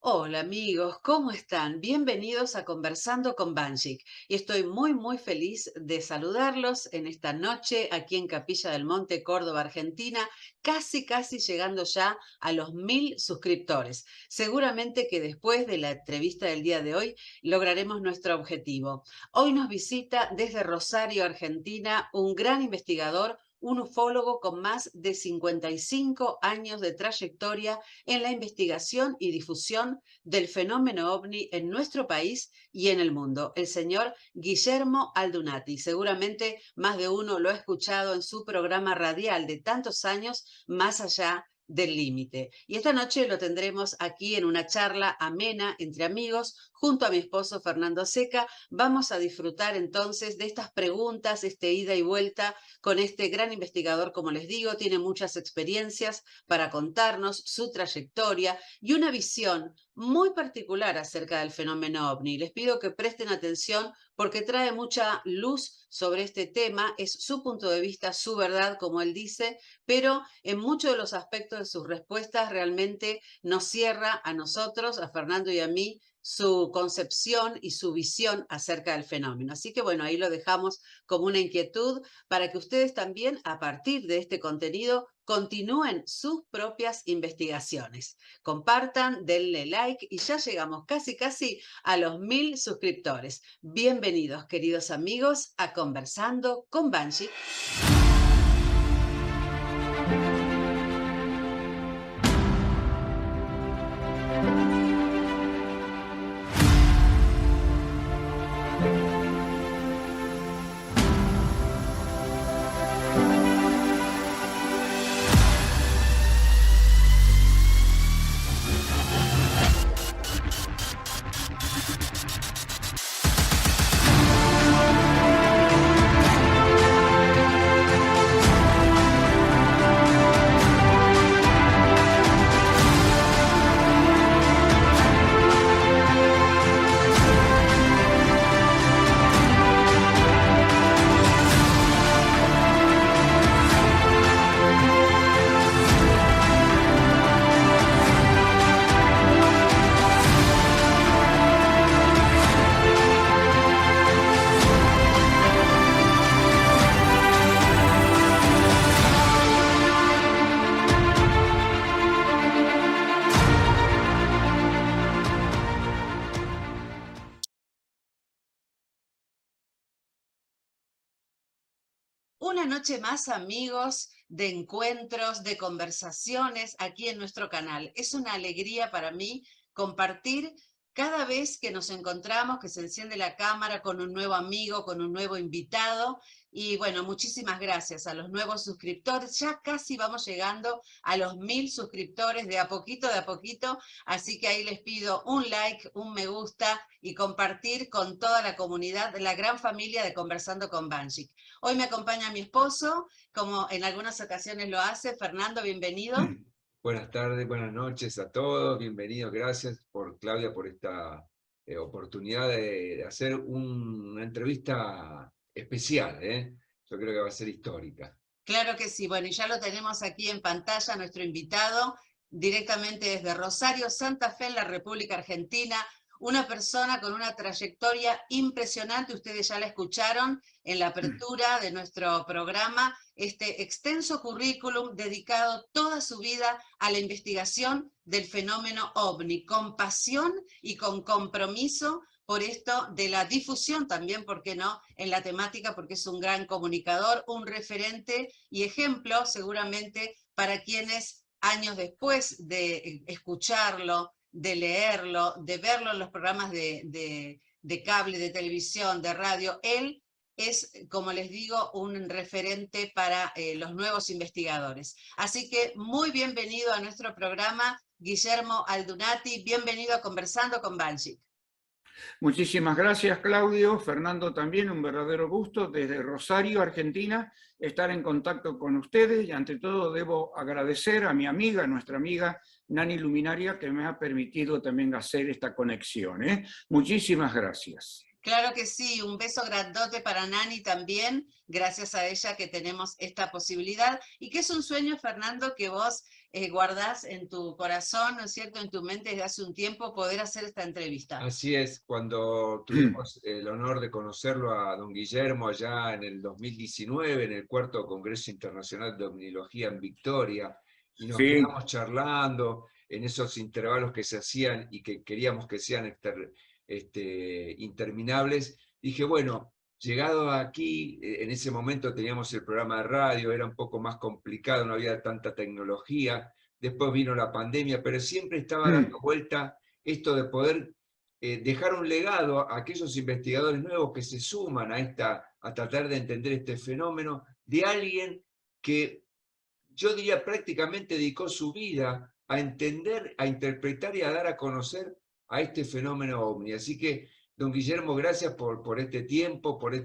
Hola amigos, ¿cómo están? Bienvenidos a Conversando con Banchik. Y estoy muy feliz de saludarlos en esta noche aquí en Capilla del Monte, Córdoba, Argentina, casi llegando ya a los 1000 suscriptores. Seguramente que después de la entrevista del día de hoy lograremos nuestro objetivo. Hoy nos visita desde Rosario, Argentina, un gran investigador, un ufólogo con más de 55 años de trayectoria en la investigación y difusión del fenómeno ovni en nuestro país y en el mundo, el señor Guillermo Aldunati. Seguramente más de uno lo ha escuchado en su programa radial de tantos años, Más allá del límite. Y esta noche lo tendremos aquí en una charla amena entre amigos, junto a mi esposo Fernando Seca. Vamos a disfrutar entonces de estas preguntas, este ida y vuelta con este gran investigador. Como les digo, tiene muchas experiencias para contarnos su trayectoria y una visión muy particular acerca del fenómeno ovni. Les pido que presten atención porque trae mucha luz sobre este tema. Es su punto de vista, su verdad, como él dice, pero en muchos de los aspectos de sus respuestas realmente nos cierra a nosotros, a Fernando y a mí, su concepción y su visión acerca del fenómeno. Así que bueno, ahí lo dejamos como una inquietud para que ustedes también, a partir de este contenido, continúen sus propias investigaciones. Compartan, denle like y ya llegamos casi a los 1000 suscriptores. Bienvenidos, queridos amigos, a Conversando con Banshee. Una noche más, amigos, de encuentros, de conversaciones aquí en nuestro canal. Es una alegría para mí compartir cada vez que nos encontramos, que se enciende la cámara con un nuevo amigo, con un nuevo invitado. Y bueno, muchísimas gracias a los nuevos suscriptores. Ya casi vamos llegando a los 1000 suscriptores de a poquito. Así que ahí les pido un like, un me gusta y compartir con toda la comunidad, de la gran familia de Conversando con Banshee. Hoy me acompaña mi esposo, como en algunas ocasiones lo hace. Fernando, bienvenido. Buenas tardes, buenas noches a todos, bienvenidos, gracias Claudia por esta oportunidad de hacer una entrevista especial, ¿eh? Yo creo que va a ser histórica. Claro que sí. Bueno, y ya lo tenemos aquí en pantalla, nuestro invitado, directamente desde Rosario, Santa Fe, en la República Argentina. Una persona con una trayectoria impresionante. Ustedes ya la escucharon en la apertura de nuestro programa, este extenso currículum dedicado toda su vida a la investigación del fenómeno ovni, con pasión y con compromiso por esto de la difusión también, ¿por qué no?, en la temática, porque es un gran comunicador, un referente y ejemplo seguramente para quienes años después de escucharlo, de leerlo, de verlo en los programas de cable, de televisión, de radio, él es, como les digo, un referente para los nuevos investigadores. Así que muy bienvenido a nuestro programa, Guillermo Aldunati, bienvenido a Conversando con Banshee. Muchísimas gracias, Claudio. Fernando, también un verdadero gusto desde Rosario, Argentina, estar en contacto con ustedes y ante todo debo agradecer a mi amiga, nuestra amiga Nani Luminaria, que me ha permitido también hacer esta conexión, ¿eh? Muchísimas gracias. Claro que sí, un beso grandote para Nani también, gracias a ella que tenemos esta posibilidad y que es un sueño, Fernando, que vos guardás en tu corazón, ¿no es cierto?, en tu mente desde hace un tiempo, poder hacer esta entrevista. Así es, cuando tuvimos el honor de conocerlo a don Guillermo allá en el 2019, en el 4º Congreso Internacional de Omniología en Victoria, y nos Sí. quedamos charlando en esos intervalos que se hacían y que queríamos que sean interminables, dije, bueno, llegado aquí, en ese momento teníamos el programa de radio, era un poco más complicado, no había tanta tecnología, después vino la pandemia, pero siempre estaba dando vuelta esto de poder dejar un legado a aquellos investigadores nuevos que se suman a tratar de entender este fenómeno, de alguien que yo diría prácticamente dedicó su vida a entender, a interpretar y a dar a conocer a este fenómeno ovni. Así que, don Guillermo, gracias por este tiempo, por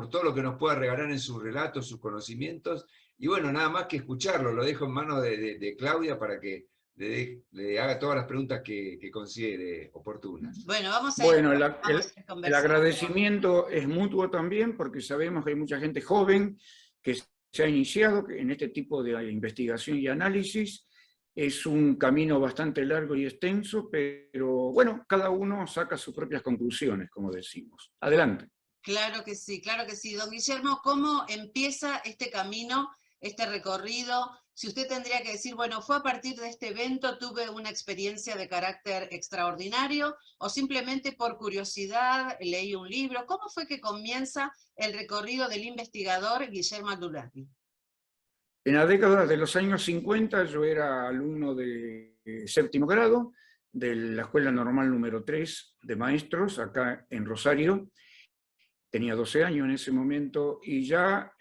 todo lo que nos pueda regalar en sus relatos, sus conocimientos. Y bueno, nada más que escucharlo, lo dejo en manos de Claudia para que le haga todas las preguntas que considere oportunas. Bueno, vamos a ir, Bueno, vamos a ir el conversando. agradecimiento es mutuo también, porque sabemos que hay mucha gente joven que se ha iniciado en este tipo de investigación y análisis. Es un camino bastante largo y extenso, pero bueno, cada uno saca sus propias conclusiones, como decimos. Adelante. Claro que sí, claro que sí. Don Guillermo, ¿cómo empieza este camino, este recorrido? Si usted tendría que decir, bueno, fue a partir de este evento, tuve una experiencia de carácter extraordinario, o simplemente por curiosidad leí un libro. ¿Cómo fue que comienza el recorrido del investigador Guillermo Abdullahi? En la década de los años 50 yo era alumno de 7º grado de la Escuela Normal número 3 de Maestros, acá en Rosario. Tenía 12 años en ese momento y ya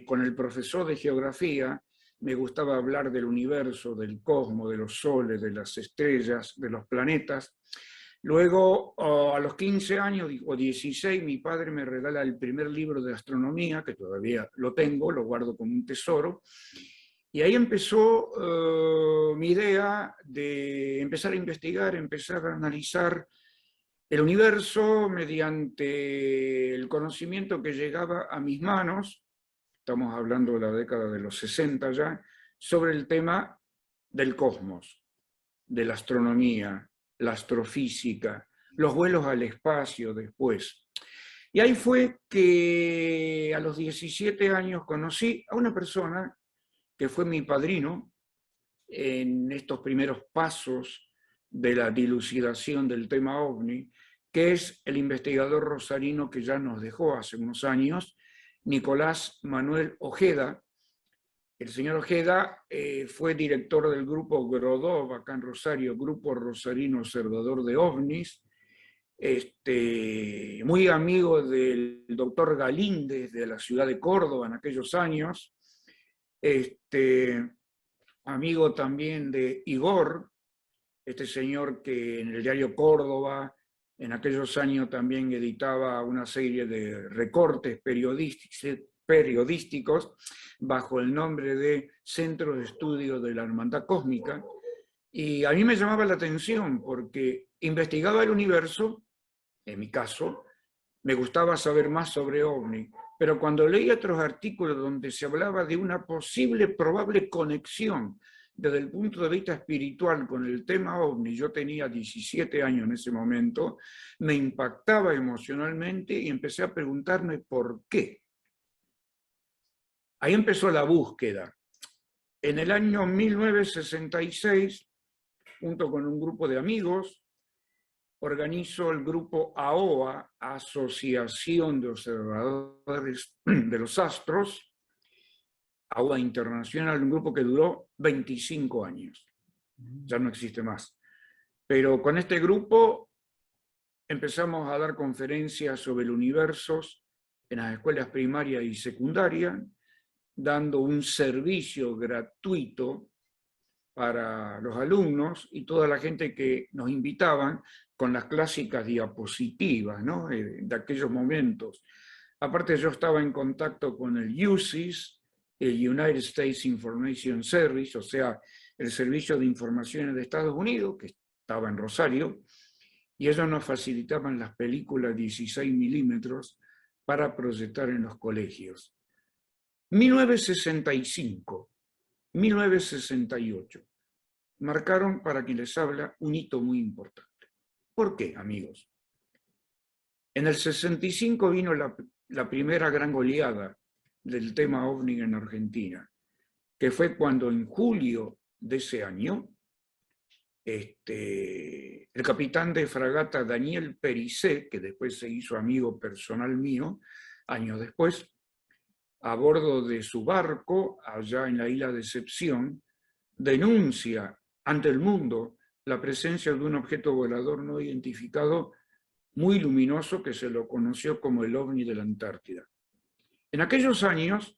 con el profesor de geografía me gustaba hablar del universo, del cosmos, de los soles, de las estrellas, de los planetas. Luego, a los 15 años o 16, mi padre me regala el primer libro de astronomía, que todavía lo tengo, lo guardo como un tesoro. Y ahí empezó mi idea de empezar a investigar, empezar a analizar el universo mediante el conocimiento que llegaba a mis manos, estamos hablando de la década de los 60 ya, sobre el tema del cosmos, de la astronomía, la astrofísica, los vuelos al espacio después. Y ahí fue que a los 17 años conocí a una persona que fue mi padrino en estos primeros pasos de la dilucidación del tema OVNI, que es el investigador rosarino que ya nos dejó hace unos años, Nicolás Manuel Ojeda. El señor Ojeda fue director del grupo GRODOV, acá en Rosario, Grupo Rosarino Observador de OVNIs, muy amigo del doctor Galíndez de la ciudad de Córdoba en aquellos años, amigo también de Igor, este señor que en el diario Córdoba en aquellos años también editaba una serie de recortes periodísticos bajo el nombre de Centro de Estudio de la Hermandad Cósmica. Y a mí me llamaba la atención porque investigaba el universo, en mi caso, me gustaba saber más sobre OVNI, pero cuando leí otros artículos donde se hablaba de una posible, probable conexión desde el punto de vista espiritual con el tema OVNI, yo tenía 17 años en ese momento, me impactaba emocionalmente y empecé a preguntarme por qué. Ahí empezó la búsqueda. En el año 1966, junto con un grupo de amigos, organizo el grupo AOA, Asociación de Observadores de los Astros, AOA Internacional, un grupo que duró 25 años. Ya no existe más. Pero con este grupo empezamos a dar conferencias sobre el universo en las escuelas primarias y secundarias, dando un servicio gratuito para los alumnos y toda la gente que nos invitaban con las clásicas diapositivas, ¿no? De aquellos momentos. Aparte yo estaba en contacto con el USIS, el United States Information Service, o sea, el Servicio de Informaciones de Estados Unidos, que estaba en Rosario, y ellos nos facilitaban las películas 16 milímetros para proyectar en los colegios. 1965, 1968, marcaron, para quien les habla, un hito muy importante. ¿Por qué, amigos? En el 65 vino la primera gran goleada del tema OVNI en Argentina, que fue cuando en julio de ese año, el capitán de fragata Daniel Pericé, que después se hizo amigo personal mío, años después, a bordo de su barco, allá en la isla de Decepción, denuncia ante el mundo la presencia de un objeto volador no identificado muy luminoso que se lo conoció como el OVNI de la Antártida. En aquellos años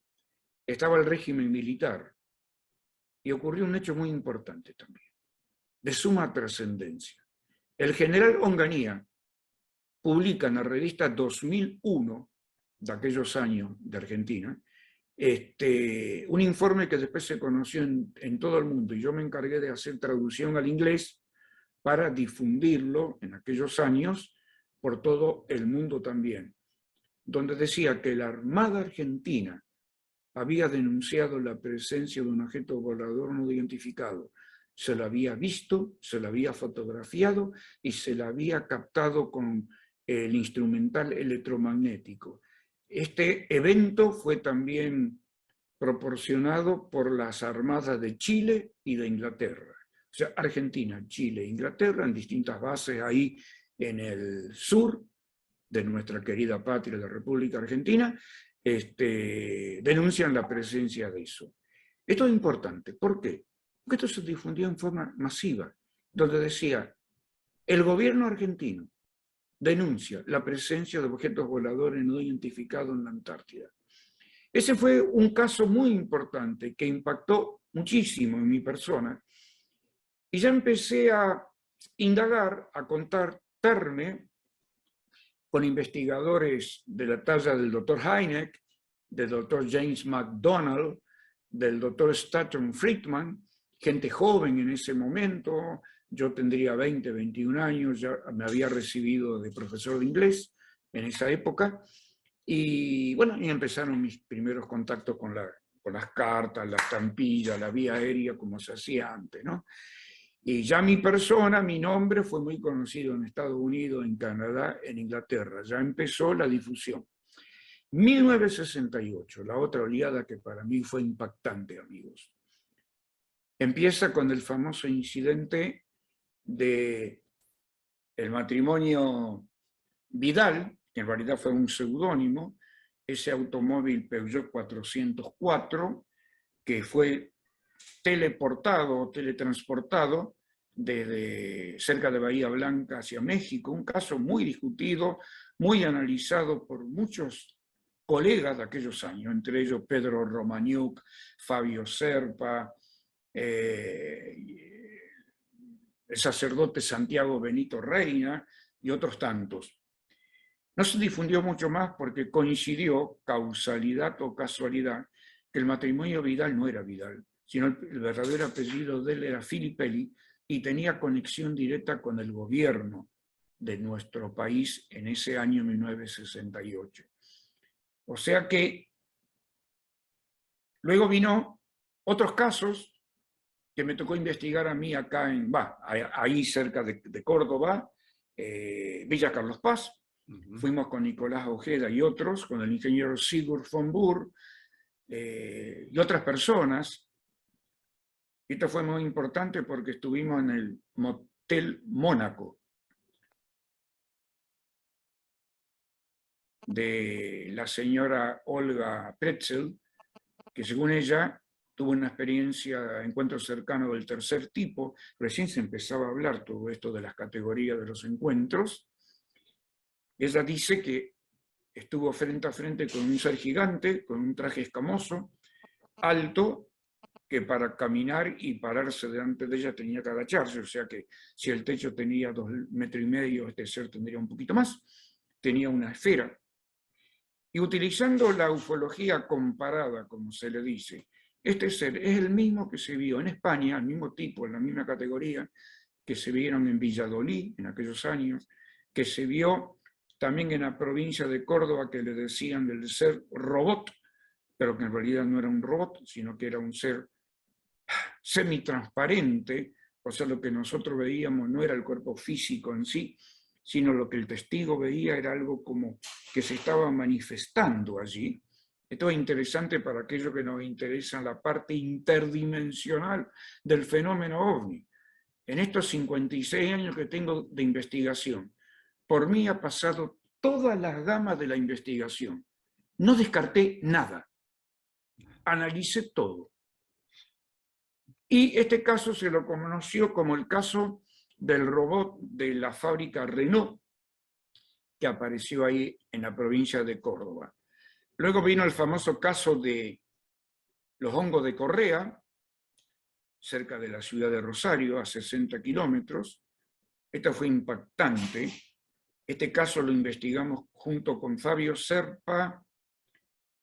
estaba el régimen militar y ocurrió un hecho muy importante también, de suma trascendencia. El general Onganía publica en la revista 2001, de aquellos años de Argentina, un informe que después se conoció en todo el mundo, y yo me encargué de hacer traducción al inglés para difundirlo en aquellos años por todo el mundo también, donde decía que la Armada Argentina había denunciado la presencia de un objeto volador no identificado. Se lo había visto, se lo había fotografiado y se lo había captado con el instrumental electromagnético. Este evento fue también proporcionado por las armadas de Chile y de Inglaterra. O sea, Argentina, Chile e Inglaterra, en distintas bases ahí en el sur de nuestra querida patria, la República Argentina, denuncian la presencia de eso. Esto es importante. ¿Por qué? Porque esto se difundió en forma masiva, donde decía, el gobierno argentino denuncia la presencia de objetos voladores no identificados en la Antártida. Ese fue un caso muy importante que impactó muchísimo en mi persona, y ya empecé a indagar, a contactarme con investigadores de la talla del Dr. Hynek, del Dr. James McDonald, del Dr. Stanton Friedman, gente joven en ese momento. Yo tendría 20, 21 años, ya me había recibido de profesor de inglés en esa época, y bueno, y empezaron mis primeros contactos con las cartas, la estampilla, la vía aérea, como se hacía antes, ¿no? Y ya mi persona, mi nombre fue muy conocido en Estados Unidos, en Canadá, en Inglaterra. Ya empezó la difusión. 1968, la otra oleada que para mí fue impactante, amigos. Empieza con el famoso incidente del matrimonio Vidal, que en realidad fue un seudónimo, ese automóvil Peugeot 404, que fue teleportado, teletransportado desde cerca de Bahía Blanca hacia México, un caso muy discutido, muy analizado por muchos colegas de aquellos años, entre ellos Pedro Romaniuk, Fabio Serpa, el sacerdote Santiago Benito Reina y otros tantos. No se difundió mucho más porque coincidió, causalidad o casualidad, que el matrimonio Vidal no era Vidal, sino el verdadero apellido de él era Filippelli y tenía conexión directa con el gobierno de nuestro país en ese año 1968. O sea que luego vino otros casos que me tocó investigar a mí acá ahí cerca de Córdoba, Villa Carlos Paz. Fuimos con Nicolás Ojeda y otros, con el ingeniero Sigurd von Buhr y otras personas. Y esto fue muy importante porque estuvimos en el Motel Mónaco de la señora Olga Pretzel, que según ella tuvo una experiencia, encuentro cercano del tercer tipo. Recién se empezaba a hablar todo esto de las categorías de los encuentros. Ella dice que estuvo frente a frente con un ser gigante, con un traje escamoso, alto, que para caminar y pararse delante de ella tenía que agacharse, o sea que si el techo tenía 2,5 metros, este ser tendría un poquito más, tenía una esfera. Y utilizando la ufología comparada, como se le dice, este ser es el mismo que se vio en España, el mismo tipo, en la misma categoría, que se vieron en Valladolid en aquellos años, que se vio también en la provincia de Córdoba, que le decían del ser robot, pero que en realidad no era un robot, sino que era un ser semitransparente, o sea, lo que nosotros veíamos no era el cuerpo físico en sí, sino lo que el testigo veía era algo como que se estaba manifestando allí. Esto es interesante para aquellos que nos interesan la parte interdimensional del fenómeno OVNI. En estos 56 años que tengo de investigación, por mí ha pasado todas las gamas de la investigación. No descarté nada. Analicé todo. Y este caso se lo conoció como el caso del robot de la fábrica Renault, que apareció ahí en la provincia de Córdoba. Luego vino el famoso caso de los hongos de Correa, cerca de la ciudad de Rosario, a 60 kilómetros. Esto fue impactante. Este caso lo investigamos junto con Fabio Serpa,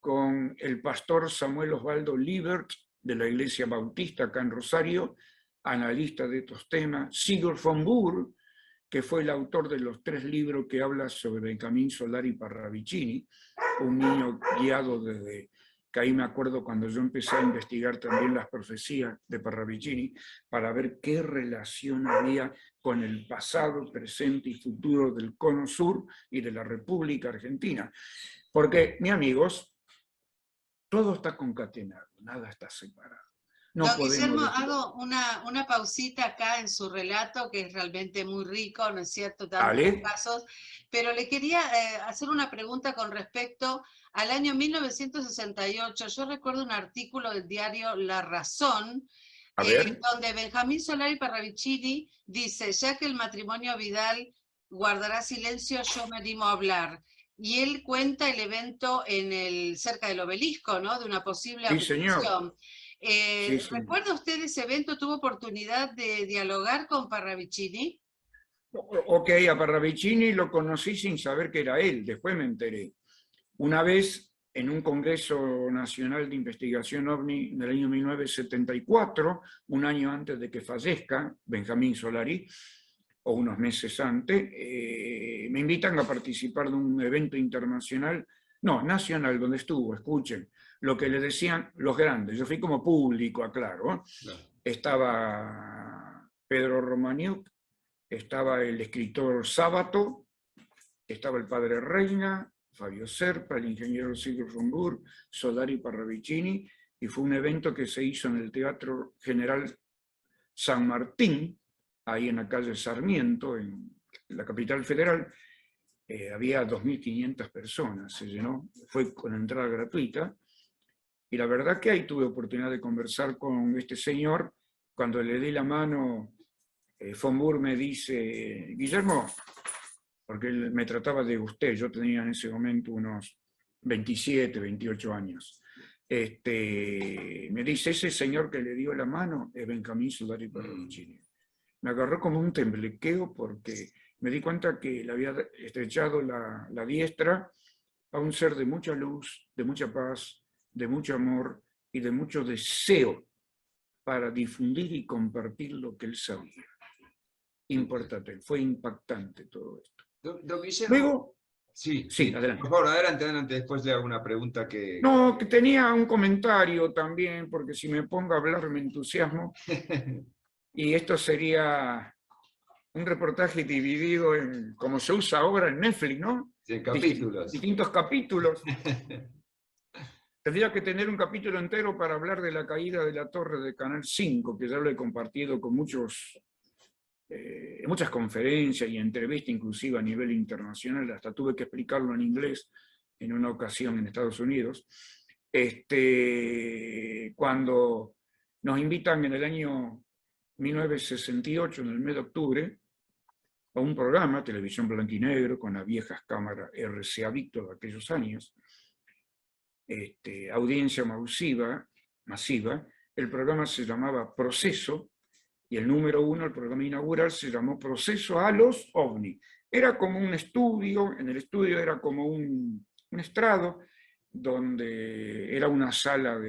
con el pastor Samuel Osvaldo Liebert, de la Iglesia Bautista acá en Rosario, analista de estos temas, Sigurd von Buhr, que fue el autor de los 3 libros que habla sobre Benjamín Solari Parravicini, un niño guiado desde que ahí me acuerdo cuando yo empecé a investigar también las profecías de Parravicini, para ver qué relación había con el pasado, presente y futuro del Cono Sur y de la República Argentina. Porque, mis amigos, todo está concatenado, nada está separado. No Don podemos Guillermo, decir, hago una pausita acá en su relato, que es realmente muy rico, ¿no es cierto? Tantos ¿vale? casos, pero le quería hacer una pregunta con respecto al año 1968. Yo recuerdo un artículo del diario La Razón, A ver, donde Benjamín Solari Parravicini dice: ya que el matrimonio Vidal guardará silencio, yo me animo a hablar. Y él cuenta el evento cerca del obelisco, ¿no? De una posible sí, señor. abducción. Sí, sí. ¿Recuerda usted ese evento? ¿Tuvo oportunidad de dialogar con Parravicini? Ok, a Parravicini lo conocí sin saber que era él, después me enteré. Una vez en un Congreso Nacional de Investigación OVNI del año 1974, un año antes de que fallezca Benjamín Solari, o unos meses antes, me invitan a participar de un evento internacional, no, nacional, donde estuvo, escuchen, lo que le decían los grandes. Yo fui como público, aclaro. Claro. Estaba Pedro Romaniuk, estaba el escritor Sábato, estaba el padre Reina, Fabio Serpa, el ingeniero Sigurd von Buhr, Solari Parravicini, y fue un evento que se hizo en el Teatro General San Martín, ahí en la calle Sarmiento, en la capital federal. Había 2.500 personas, se llenó, fue con entrada gratuita, y la verdad que ahí tuve oportunidad de conversar con este señor. Cuando le di la mano, von Buhr me dice: Guillermo, porque él me trataba de usted, yo tenía en ese momento unos 27, 28 años. Me dice: ese señor que le dio la mano es Benjamín Solari Parravicini. Me agarró como un temblequeo porque me di cuenta que le había estrechado la diestra a un ser de mucha luz, de mucha paz, de mucho amor y de mucho deseo para difundir y compartir lo que él sabía. Importante, fue impactante todo esto. Don Guillermo, Luego, sí, adelante. por favor, adelante, después le hago una pregunta que... No, que tenía un comentario también, porque si me pongo a hablar me entusiasmo. Y esto sería un reportaje dividido en, como se usa ahora en Netflix, ¿no? Sí, capítulos. Distintos capítulos. Tendría que tener un capítulo entero para hablar de la caída de la torre de Canal 5, que ya lo he compartido con muchas conferencias y entrevistas, inclusive a nivel internacional. Hasta tuve que explicarlo en inglés en una ocasión en Estados Unidos. Cuando nos invitan en el año 1968, en el mes de octubre, a un programa, televisión blanco y negro, con las viejas cámaras RCA Victor de aquellos años, audiencia masiva, el programa se llamaba Proceso, y el número 1, el programa inaugural, se llamó Proceso a los OVNI. Era como un estudio, en el estudio era como un estrado, donde era una sala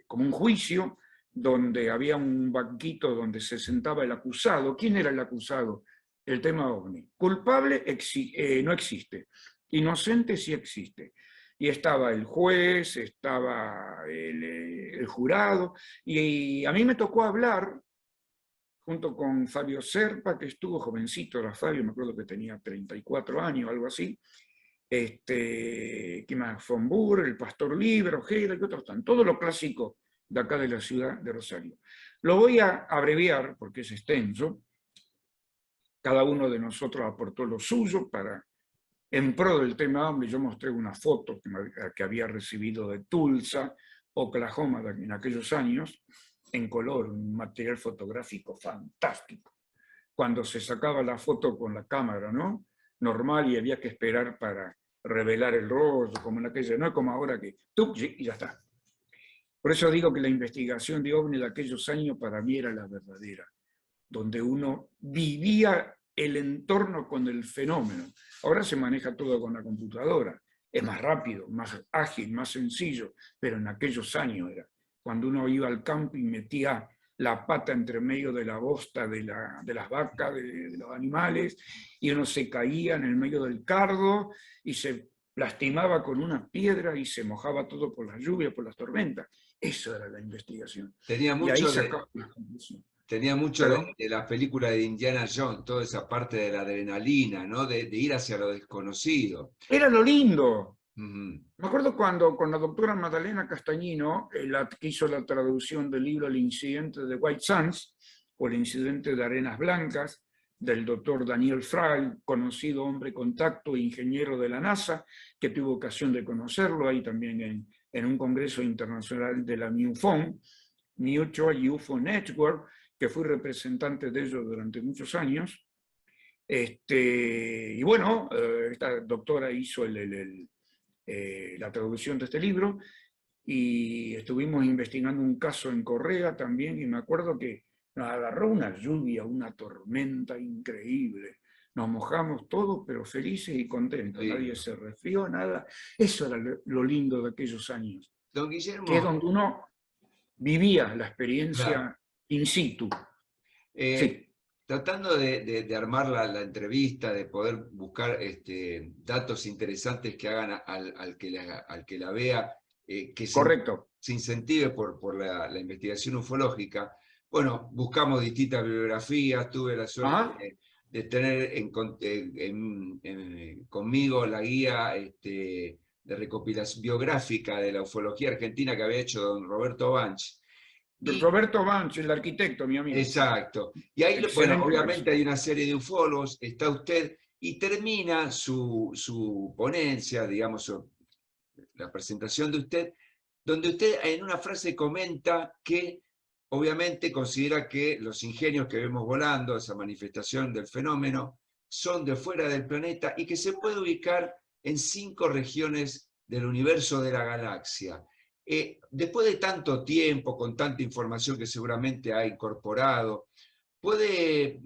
como un juicio, donde había un banquito donde se sentaba el acusado. ¿Quién era el acusado? El tema OVNI. Culpable no existe. Inocente sí existe. y estaba el juez, estaba el jurado, y a mí me tocó hablar junto con Fabio Serpa, que estuvo jovencito, era Fabio, me acuerdo que tenía 34 años, algo así, ¿qué más? Von Buhr, el Pastor Libre, Ojeda y otros están, todo lo clásico de acá de la ciudad de Rosario. Lo voy a abreviar porque es extenso. Cada uno de nosotros aportó lo suyo en pro del tema hombre. Yo mostré una foto que había recibido de Tulsa, Oklahoma, en aquellos años, en color, un material fotográfico fantástico. Cuando se sacaba la foto con la cámara, ¿no? Normal, y había que esperar para revelar el rostro, como en aquella, no es como ahora que ¡tuc! Y ya está. Por eso digo que la investigación de OVNI de aquellos años para mí era la verdadera, donde uno vivía el entorno con el fenómeno. Ahora se maneja todo con la computadora, es más rápido, más ágil, más sencillo, pero en aquellos años era, cuando uno iba al campo y metía la pata entre medio de la bosta de las vacas, de los animales, y uno se caía en el medio del cardo y se lastimaba con una piedra y se mojaba todo por las lluvias, por las tormentas. Eso era la investigación. Tenía Y ahí mucho sacaba la conclusión. Tenía mucho ¿Perdón? de la película de Indiana Jones, toda esa parte de la adrenalina, ¿no? De ir hacia lo desconocido. Era lo lindo. Ujú. Me acuerdo cuando con la doctora Magdalena Castañino, que hizo la traducción del libro El incidente de White Sands, o El incidente de Arenas Blancas, del doctor Daniel Fry, conocido hombre contacto e ingeniero de la NASA, que tuvo ocasión de conocerlo ahí también en un congreso internacional de la MUFON, Mutual UFO Network, que fui representante de ellos durante muchos años. Y bueno, esta doctora hizo la traducción de este libro y estuvimos investigando un caso en Correa también, y me acuerdo que nos agarró una lluvia, una tormenta increíble. Nos mojamos todos, pero felices y contentos. Sí. Nadie se resfrió, nada. Eso era lo lindo de aquellos años, Don que es Guillermo, donde uno vivía la claro, experiencia in situ. eh, Sí, tratando de armar la entrevista, de poder buscar datos interesantes que hagan al que la vea, que correcto. se incentive por la investigación ufológica. Bueno, buscamos distintas bibliografías, tuve la suerte Ajá. de tener conmigo la guía de recopilación biográfica de la ufología argentina que había hecho don Roberto Banch. Y Roberto Banch, el arquitecto, mi amigo. exacto. Y ahí, bueno, Excelente obviamente hay persona. una serie de ufólogos, está usted, y termina su ponencia, digamos, la presentación de usted, donde usted en una frase comenta que obviamente considera que los ingenios que vemos volando, esa manifestación del fenómeno, son de fuera del planeta y que se puede ubicar en 5 regiones del universo de la galaxia. Después de tanto tiempo, con tanta información que seguramente ha incorporado, ¿puede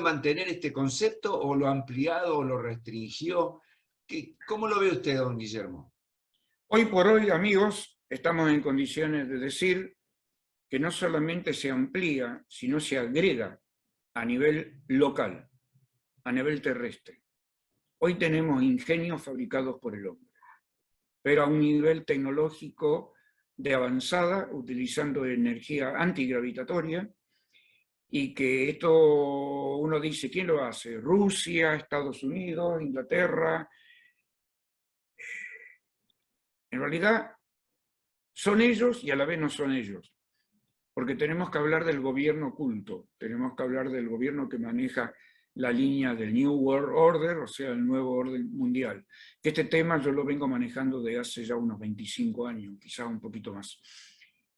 mantener este concepto o lo ha ampliado o lo restringió? ¿Cómo lo ve usted, don Guillermo? Hoy por hoy, amigos, estamos en condiciones de decir que no solamente se amplía, sino se agrega a nivel local, a nivel terrestre. Hoy tenemos ingenios fabricados por el hombre, pero a un nivel tecnológico de avanzada, utilizando energía antigravitatoria, y que esto uno dice, ¿quién lo hace? Rusia, Estados Unidos, Inglaterra. En realidad son ellos y a la vez no son ellos, porque tenemos que hablar del gobierno oculto, tenemos que hablar del gobierno que maneja la línea del New World Order, o sea, el nuevo orden mundial. Que este tema yo lo vengo manejando de hace ya unos 25 años, quizás un poquito más,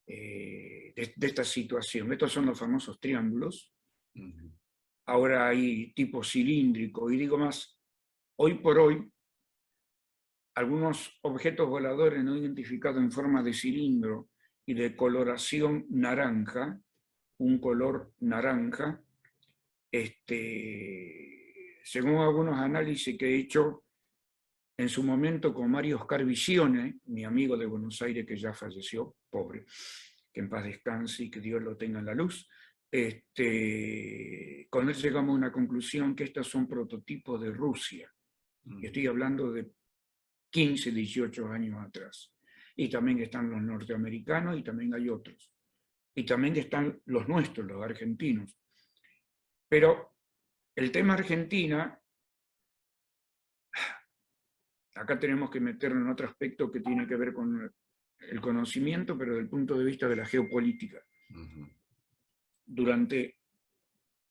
de esta situación. Estos son los famosos triángulos. Ahora hay tipo cilíndrico, y digo más, hoy por hoy, algunos objetos voladores no identificados en forma de cilindro y de coloración naranja, un color naranja, según algunos análisis que he hecho en su momento con Mario Oscar Visione, mi amigo de Buenos Aires que ya falleció, pobre, que en paz descanse y que Dios lo tenga en la luz, con él llegamos a una conclusión que estos son prototipos de Rusia. Y estoy hablando de 15, 18 años atrás. Y también están los norteamericanos y también hay otros. Y también están los nuestros, los argentinos. Pero el tema Argentina, acá tenemos que meternos en otro aspecto que tiene que ver con el conocimiento, pero desde el punto de vista de la geopolítica. Durante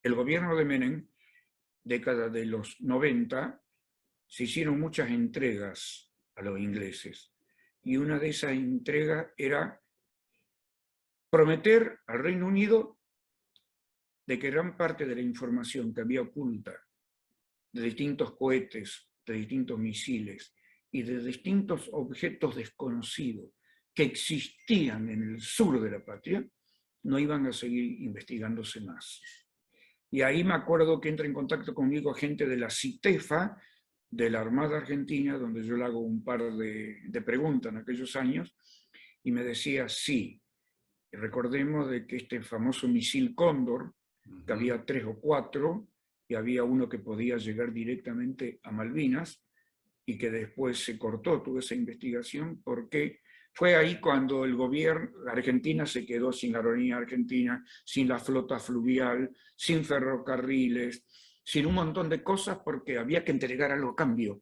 el gobierno de Menem, década de los 90, se hicieron muchas entregas a los ingleses. Y una de esas entregas era prometer al Reino Unido de que gran parte de la información que había oculta de distintos cohetes, de distintos misiles y de distintos objetos desconocidos que existían en el sur de la patria, no iban a seguir investigándose más. Y ahí me acuerdo que entra en contacto conmigo gente de la CITEFA, de la Armada Argentina, donde yo le hago un par de preguntas en aquellos años, y me decía, sí, recordemos de que este famoso misil Cóndor, que había 3 o 4, y había uno que podía llegar directamente a Malvinas, y que después se cortó toda esa investigación, porque fue ahí cuando el gobierno Argentina se quedó sin la aerolínea argentina, sin la flota fluvial, sin ferrocarriles, sin un montón de cosas, porque había que entregar algo a cambio.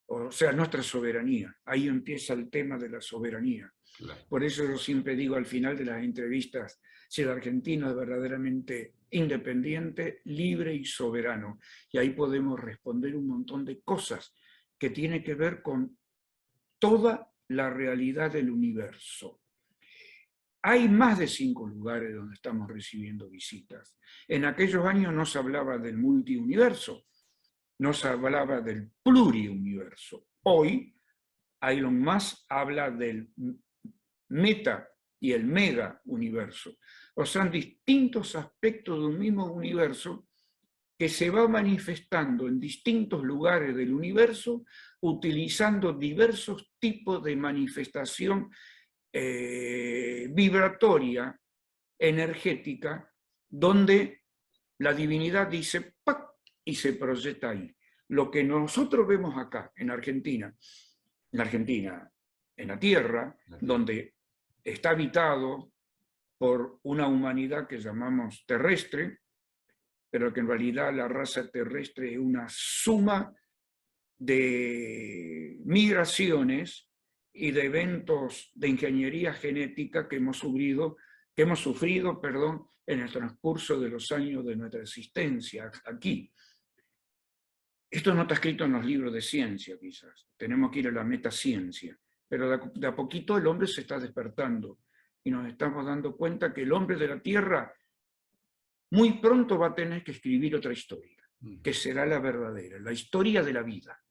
O sea, nuestra soberanía. Ahí empieza el tema de la soberanía. Claro. Por eso yo siempre digo al final de las entrevistas, si el argentino es verdaderamente independiente, libre y soberano. Y ahí podemos responder un montón de cosas que tienen que ver con toda la realidad del universo. Hay más de 5 lugares donde estamos recibiendo visitas. En aquellos años no se hablaba del multiuniverso, no se hablaba del pluriuniverso. Hoy, Elon Musk habla del meta y el mega universo. O sea, distintos aspectos de un mismo universo que se va manifestando en distintos lugares del universo utilizando diversos tipos de manifestación vibratoria, energética, donde la divinidad dice ¡pac! Y se proyecta ahí. Lo que nosotros vemos acá, en Argentina, en la Tierra, donde está habitado por una humanidad que llamamos terrestre, pero que en realidad la raza terrestre es una suma de migraciones y de eventos de ingeniería genética que hemos sufrido, en el transcurso de los años de nuestra existencia aquí. Esto no está escrito en los libros de ciencia, quizás. Tenemos que ir a la metaciencia. Pero de a poquito el hombre se está despertando y nos estamos dando cuenta que el hombre de la Tierra muy pronto va a tener que escribir otra historia, que será la verdadera, la historia de la vida.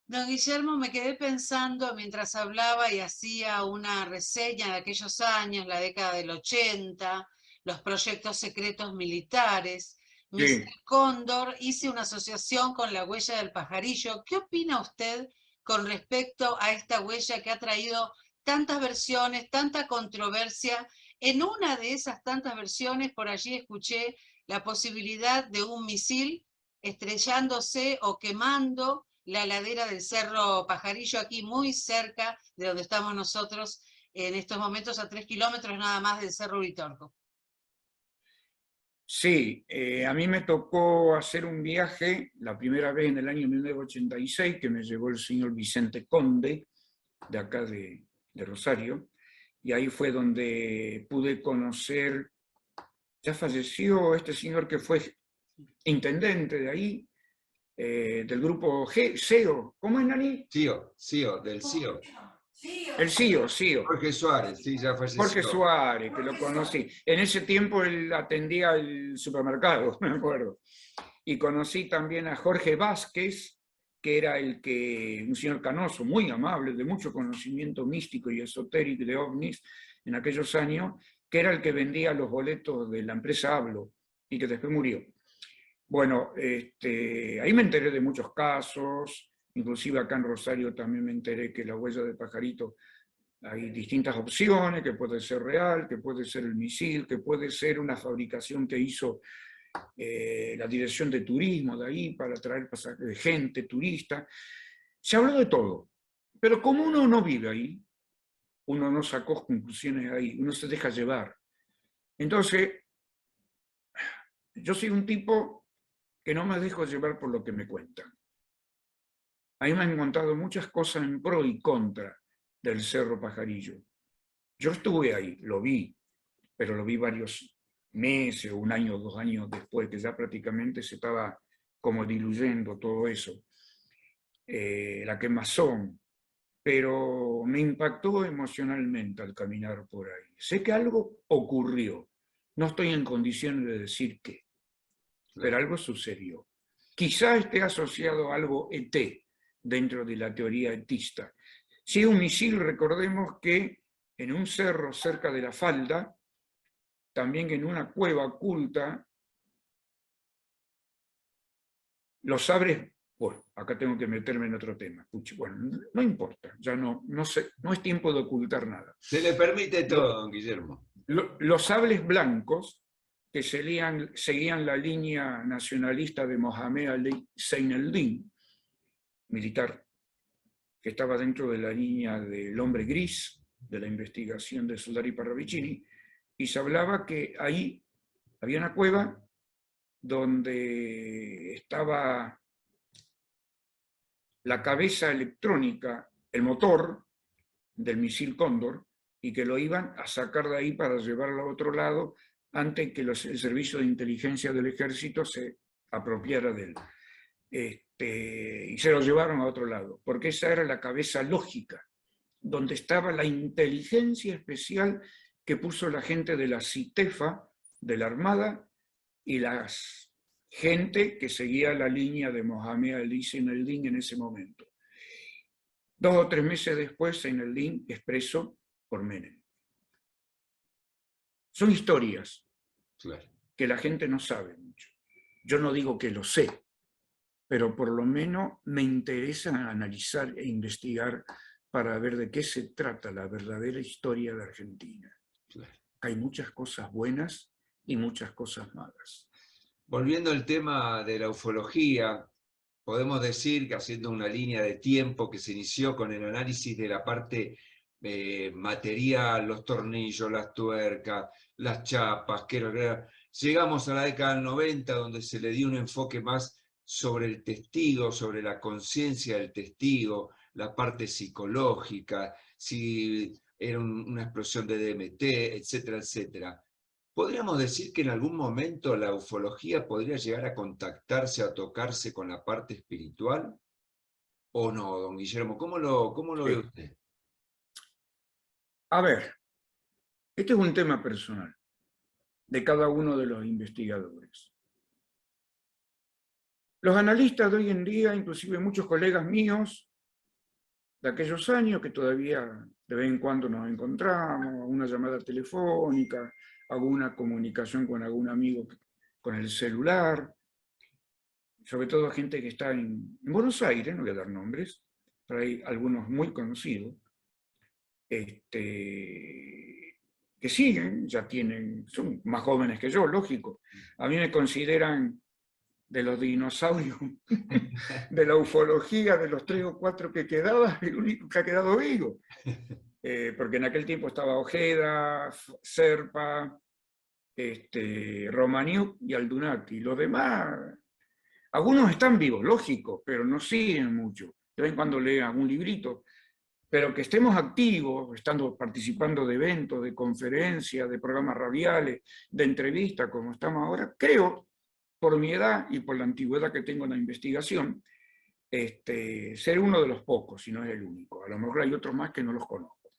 Don Guillermo, me quedé pensando mientras hablaba y hacía una reseña de aquellos años, la década del 80, los proyectos secretos militares. Misil Cóndor, hice una asociación con la huella del pajarillo. ¿Qué opina usted con respecto a esta huella que ha traído tantas versiones, tanta controversia? En una de esas tantas versiones, por allí escuché la posibilidad de un misil estrellándose o quemando la ladera del Cerro Pajarillo, aquí muy cerca de donde estamos nosotros en estos momentos, a 3 kilómetros nada más del Cerro Uritorco. Sí, a mí me tocó hacer un viaje, la primera vez en el año 1986, que me llevó el señor Vicente Conde, de acá de Rosario, y ahí fue donde pude conocer, ya falleció este señor que fue intendente de ahí, del grupo CEO, ¿cómo es, Nani? CEO, del CEO. El CEO. Jorge Suárez, sí, ya falleció. Jorge Suárez, que lo conocí. En ese tiempo él atendía el supermercado, me acuerdo. Y conocí también a Jorge Vázquez, que era un señor canoso, muy amable, de mucho conocimiento místico y esotérico de ovnis en aquellos años, que era el que vendía los boletos de la empresa Hablo y que después murió. Bueno, ahí me enteré de muchos casos, inclusive acá en Rosario también me enteré que la huella del pajarito hay distintas opciones, que puede ser real, que puede ser el misil, que puede ser una fabricación que hizo la dirección de turismo de ahí para traer gente, turista. Se habló de todo, pero como uno no vive ahí, uno no sacó conclusiones ahí, uno se deja llevar. Entonces, yo soy un tipo que no me dejo llevar por lo que me cuentan. Ahí me han contado muchas cosas en pro y contra del Cerro Pajarillo. Yo estuve ahí, lo vi, pero lo vi varios meses, un año, 2 años después, que ya prácticamente se estaba como diluyendo todo eso. La quemazón, pero me impactó emocionalmente al caminar por ahí. Sé que algo ocurrió, no estoy en condiciones de decir qué, pero algo sucedió. Quizá esté asociado a algo ET dentro de la teoría etista. Si un misil, recordemos que en un cerro cerca de la falda, también en una cueva oculta, los sabres, bueno, acá tengo que meterme en otro tema, bueno, no importa, ya no sé, no es tiempo de ocultar nada. Se le permite todo, don Guillermo. Los sables blancos, que seguían la línea nacionalista de Mohamed Ali Zainuddin, militar, que estaba dentro de la línea del hombre gris, de la investigación de Soldari Parravicini, y se hablaba que ahí había una cueva donde estaba la cabeza electrónica, el motor del misil Cóndor, y que lo iban a sacar de ahí para llevarlo a otro lado antes que el servicio de inteligencia del ejército se apropiara de él. Y se lo llevaron a otro lado, porque esa era la cabeza lógica, donde estaba la inteligencia especial que puso la gente de la CITEFA, de la Armada, y la gente que seguía la línea de Mohamed Ali Zainuddin en ese momento. 2 o 3 meses después, Zainuddin es preso por Menem. Son historias que la gente no sabe mucho. Yo no digo que lo sé, pero por lo menos me interesa analizar e investigar para ver de qué se trata la verdadera historia de Argentina. Hay muchas cosas buenas y muchas cosas malas. Volviendo al tema de la ufología, podemos decir que haciendo una línea de tiempo que se inició con el análisis de la parte material, los tornillos, las tuercas, las chapas, llegamos a la década del 90 donde se le dio un enfoque más sobre el testigo, sobre la conciencia del testigo, la parte psicológica, si era una explosión de DMT, etcétera, etcétera. ¿Podríamos decir que en algún momento la ufología podría llegar a contactarse, a tocarse con la parte espiritual? ¿O no, don Guillermo? ¿Cómo lo ve usted? A ver, este es un tema personal de cada uno de los investigadores. Los analistas de hoy en día, inclusive muchos colegas míos de aquellos años que todavía de vez en cuando nos encontramos, una llamada telefónica, alguna comunicación con algún amigo con el celular, sobre todo gente que está en Buenos Aires, no voy a dar nombres, pero hay algunos muy conocidos, que siguen, ya son más jóvenes que yo, lógico. A mí me consideran de los dinosaurios, de la ufología, de los 3 o 4 que quedaba, el único que ha quedado vivo. Porque en aquel tiempo estaba Ojeda, Serpa, Romaniuk y Aldunati. Los demás, algunos están vivos, lógico, pero no siguen mucho. De vez en cuando leen algún librito. Pero que estemos activos, participando de eventos, de conferencias, de programas radiales, de entrevistas, como estamos ahora, creo, por mi edad y por la antigüedad que tengo en la investigación, ser uno de los pocos, si no es el único. A lo mejor hay otros más que no los conozco.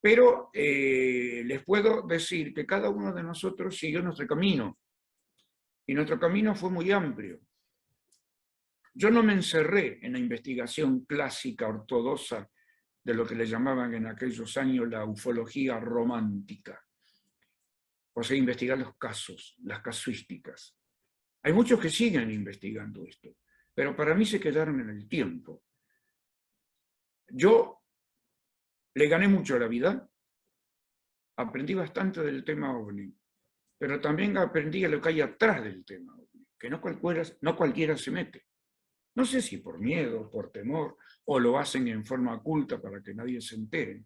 Pero les puedo decir que cada uno de nosotros siguió nuestro camino. Y nuestro camino fue muy amplio. Yo no me encerré en la investigación clásica, ortodoxa, de lo que le llamaban en aquellos años la ufología romántica. O sea, investigar los casos, las casuísticas. Hay muchos que siguen investigando esto, pero para mí se quedaron en el tiempo. Yo le gané mucho a la vida, aprendí bastante del tema OVNI, pero también aprendí lo que hay atrás del tema, que no cualquiera se mete. No sé si por miedo, por temor, o lo hacen en forma oculta para que nadie se entere.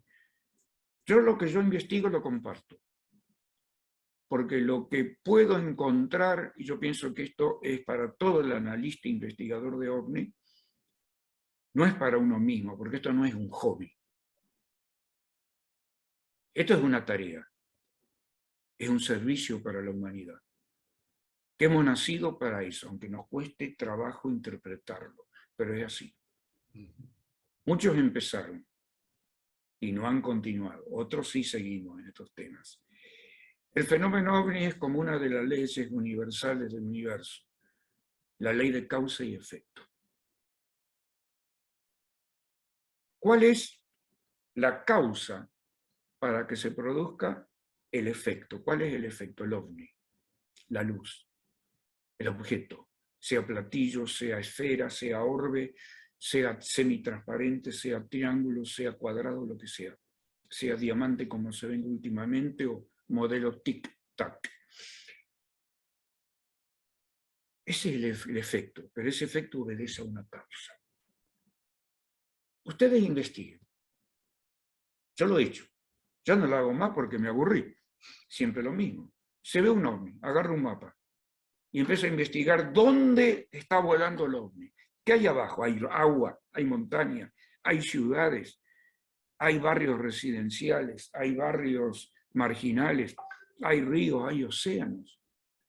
Lo que yo investigo lo comparto, porque lo que puedo encontrar, y yo pienso que esto es para todo el analista e investigador de OVNI, no es para uno mismo, porque esto no es un hobby. Esto es una tarea, es un servicio para la humanidad, que hemos nacido para eso, aunque nos cueste trabajo interpretarlo, pero es así. Muchos empezaron y no han continuado, otros sí seguimos en estos temas. El fenómeno OVNI es como una de las leyes universales del universo, la ley de causa y efecto. ¿Cuál es la causa para que se produzca el efecto? ¿Cuál es el efecto? El OVNI, la luz, el objeto, sea platillo, sea esfera, sea orbe, sea semitransparente, sea triángulo, sea cuadrado, lo que sea diamante como se ven últimamente o modelo tic-tac. Ese es el efecto, pero ese efecto obedece a una causa. Ustedes investiguen. Yo lo he hecho. Ya no lo hago más porque me aburrí. Siempre lo mismo. Se ve un ovni, agarro un mapa y empiezo a investigar dónde está volando el ovni. ¿Qué hay abajo? Hay agua, hay montaña, hay ciudades, hay barrios residenciales, hay barrios marginales, hay ríos, hay océanos,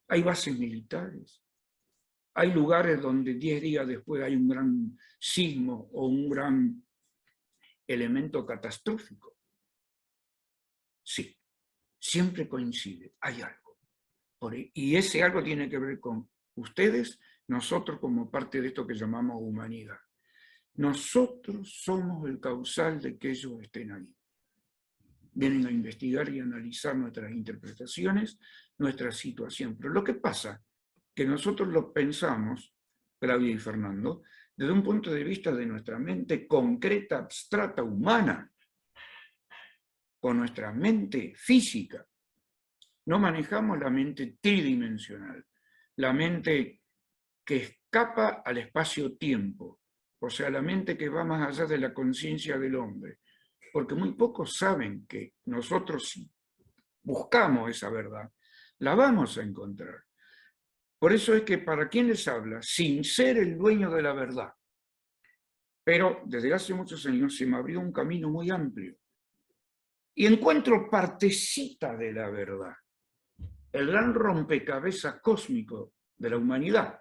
hay bases militares. Hay lugares donde 10 días después hay un gran sismo o un gran elemento catastrófico. Sí, siempre coincide, hay algo. Y ese algo tiene que ver con ustedes, nosotros como parte de esto que llamamos humanidad. Nosotros somos el causal de que ellos estén ahí. Vienen a investigar y analizar nuestras interpretaciones, nuestra situación. Pero lo que pasa que nosotros lo pensamos, Claudia y Fernando, desde un punto de vista de nuestra mente concreta, abstracta, humana, con nuestra mente física. No manejamos la mente tridimensional, la mente que escapa al espacio-tiempo, o sea, la mente que va más allá de la conciencia del hombre, porque muy pocos saben que nosotros, si buscamos esa verdad, la vamos a encontrar. Por eso es que para quien les habla, sin ser el dueño de la verdad, pero desde hace muchos años se me abrió un camino muy amplio y encuentro partecita de la verdad, el gran rompecabezas cósmico de la humanidad.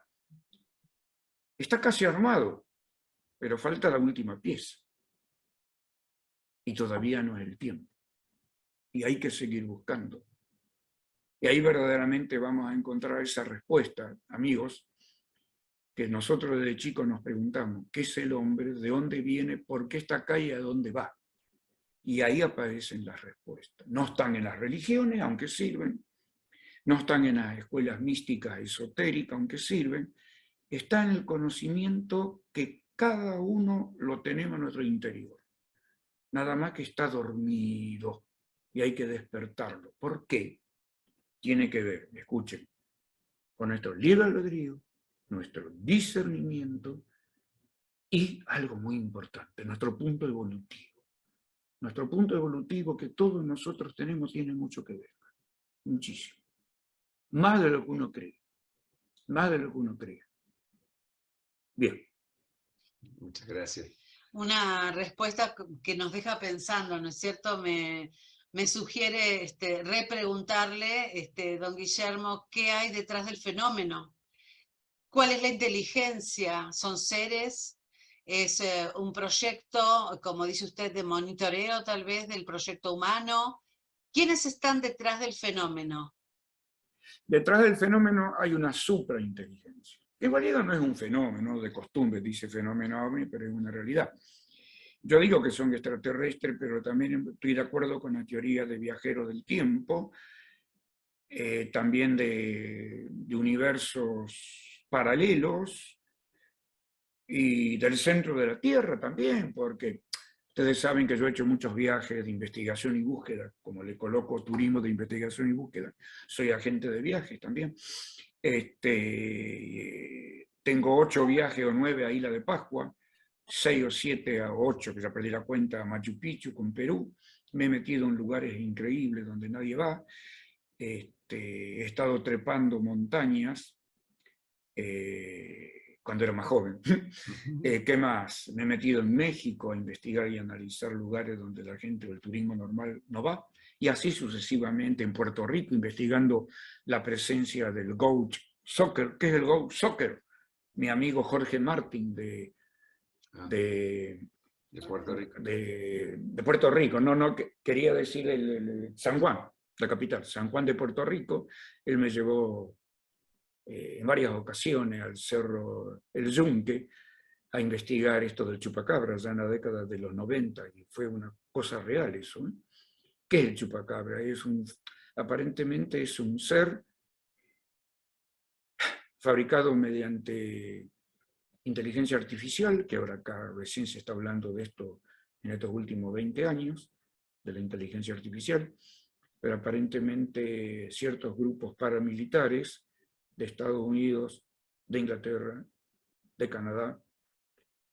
Está casi armado, pero falta la última pieza. Y todavía no es el tiempo. Y hay que seguir buscando. Y ahí verdaderamente vamos a encontrar esa respuesta, amigos, que nosotros desde chicos nos preguntamos, ¿qué es el hombre? ¿De dónde viene? ¿Por qué está acá y a dónde va? Y ahí aparecen las respuestas. No están en las religiones, aunque sirven. No están en las escuelas místicas esotéricas, aunque sirven. Está en el conocimiento que cada uno lo tenemos en nuestro interior. Nada más que está dormido y hay que despertarlo. ¿Por qué? Tiene que ver, escuchen, con nuestro libre albedrío, nuestro discernimiento y algo muy importante, nuestro punto evolutivo. Nuestro punto evolutivo que todos nosotros tenemos tiene mucho que ver, muchísimo. Más de lo que uno cree, más de lo que uno cree. Bien. Muchas gracias. Una respuesta que nos deja pensando, ¿no es cierto? Me sugiere repreguntarle, don Guillermo, ¿qué hay detrás del fenómeno? ¿Cuál es la inteligencia? ¿Son seres? ¿Es un proyecto, como dice usted, de monitoreo tal vez del proyecto humano? ¿Quiénes están detrás del fenómeno? Detrás del fenómeno hay una suprainteligencia. En realidad no es un fenómeno, de costumbre dice fenómeno OVNI, pero es una realidad. Yo digo que son extraterrestres, pero también estoy de acuerdo con la teoría de viajeros del tiempo, también de universos paralelos y del centro de la Tierra también, porque Ustedes saben que yo he hecho muchos viajes de investigación y búsqueda, como le coloco turismo de investigación y búsqueda. Soy agente de viajes también. Tengo 8 viajes o 9 a Isla de Pascua, 6 o 7 o 8, que ya perdí la cuenta, a Machu Picchu con Perú. Me he metido en lugares increíbles donde nadie va. He estado trepando montañas cuando era más joven. ¿Qué más? Me he metido en México a investigar y analizar lugares donde la gente del turismo normal no va, y así sucesivamente en Puerto Rico, investigando la presencia del Ghost Soccer. ¿Qué es el Ghost Soccer? Mi amigo Jorge Martín de Puerto Rico. De Puerto Rico, no, quería decir San Juan, la capital, San Juan de Puerto Rico. Él me llevó en varias ocasiones al Cerro El Yunque a investigar esto del chupacabra, ya en la década de los 90, y fue una cosa real eso. ¿Qué es el chupacabra? Aparentemente es un ser fabricado mediante inteligencia artificial, que ahora acá recién se está hablando de esto en estos últimos 20 años, de la inteligencia artificial, pero aparentemente ciertos grupos paramilitares de Estados Unidos, de Inglaterra, de Canadá,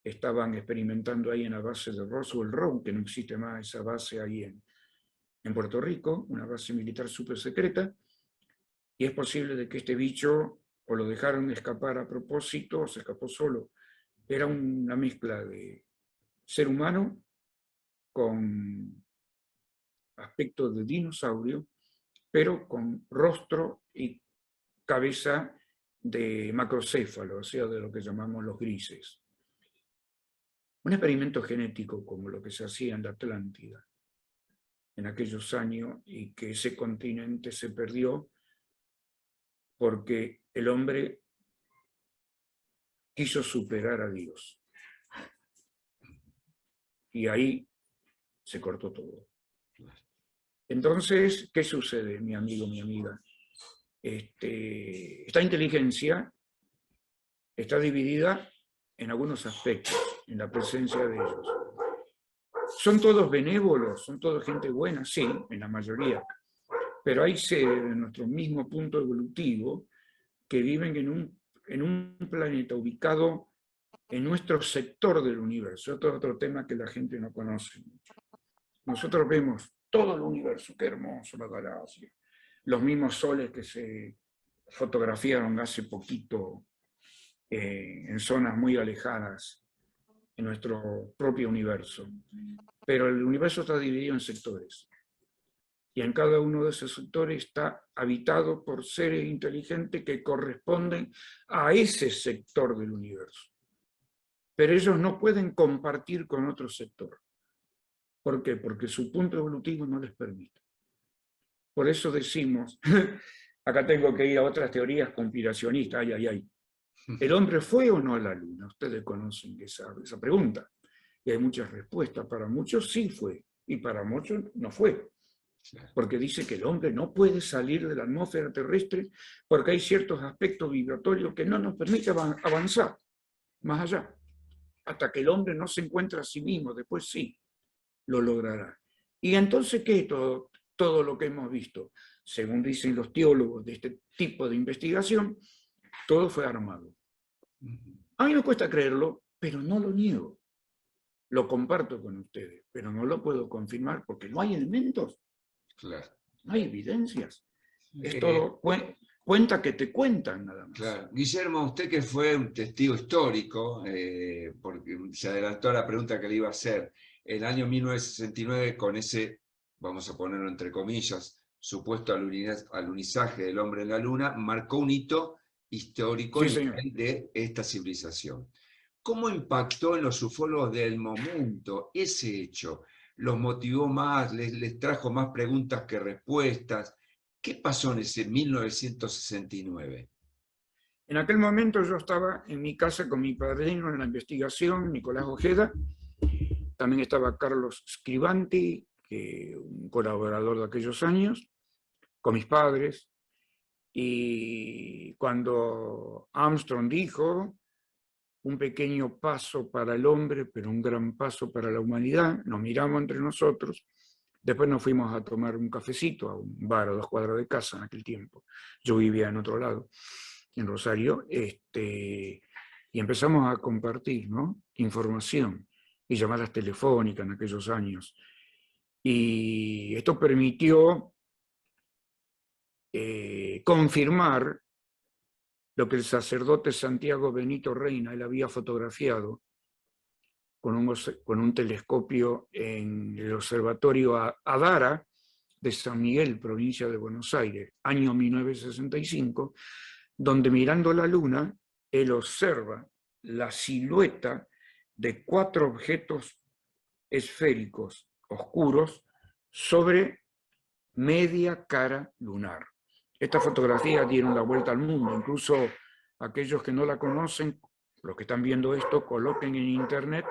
estaban experimentando ahí en la base de Roswell Road, que no existe más esa base ahí en Puerto Rico, una base militar súper secreta, y es posible de que este bicho o lo dejaron escapar a propósito o se escapó solo. Era una mezcla de ser humano con aspecto de dinosaurio, pero con rostro y cabeza de macrocéfalo, o sea, de lo que llamamos los grises. Un experimento genético como lo que se hacía en la Atlántida en aquellos años, y que ese continente se perdió porque el hombre quiso superar a Dios. Y ahí se cortó todo. Entonces, ¿qué sucede, mi amigo, mi amiga? Esta inteligencia está dividida en algunos aspectos, en la presencia de ellos. ¿Son todos benévolos? ¿Son todos gente buena? Sí, en la mayoría. Pero hay seres de nuestro mismo punto evolutivo que viven en un planeta ubicado en nuestro sector del universo. Otro tema que la gente no conoce mucho. Nosotros vemos todo el universo, qué hermoso la galaxia. Los mismos soles que se fotografiaron hace poquito en zonas muy alejadas en nuestro propio universo. Pero el universo está dividido en sectores. Y en cada uno de esos sectores está habitado por seres inteligentes que corresponden a ese sector del universo. Pero ellos no pueden compartir con otro sector. ¿Por qué? Porque su punto evolutivo no les permite. Por eso decimos, acá tengo que ir a otras teorías conspiracionistas, ¿el hombre fue o no a la luna? Ustedes conocen esa pregunta. Y hay muchas respuestas. Para muchos sí fue, y para muchos no fue. Porque dice que el hombre no puede salir de la atmósfera terrestre porque hay ciertos aspectos vibratorios que no nos permiten avanzar más allá. Hasta que el hombre no se encuentre a sí mismo, después sí lo logrará. Y entonces, ¿qué es todo lo que hemos visto? Según dicen los teólogos de este tipo de investigación, todo fue armado. A mí me cuesta creerlo, pero no lo niego. Lo comparto con ustedes, pero no lo puedo confirmar porque no hay elementos. Claro. No hay evidencias. Es todo cuenta que te cuentan nada más. Claro. Guillermo, usted que fue un testigo histórico, porque se adelantó a la pregunta que le iba a hacer, el año 1969 con ese, vamos a ponerlo entre comillas, supuesto alunizaje del hombre en la luna, marcó un hito histórico de esta civilización. ¿Cómo impactó en los ufólogos del momento ese hecho? ¿Los motivó más? ¿Les trajo más preguntas que respuestas? ¿Qué pasó en ese 1969? En aquel momento yo estaba en mi casa con mi padrino en la investigación, Nicolás Ojeda. También estaba Carlos Scrivanti, un colaborador de aquellos años, con mis padres. Y cuando Armstrong dijo, un pequeño paso para el hombre, pero un gran paso para la humanidad. Nos miramos entre nosotros. Después nos fuimos a tomar un cafecito a un bar a 2 cuadras de casa en aquel tiempo. Yo vivía en otro lado, en Rosario, y empezamos a compartir, ¿no?, información y llamadas telefónicas en aquellos años. Y esto permitió confirmar lo que el sacerdote Santiago Benito Reina él había fotografiado con un telescopio en el observatorio Adara de San Miguel, provincia de Buenos Aires, año 1965, donde mirando la luna, él observa la silueta de 4 objetos esféricos oscuros sobre media cara lunar. Estas fotografías dieron la vuelta al mundo, incluso aquellos que no la conocen, los que están viendo esto, coloquen en internet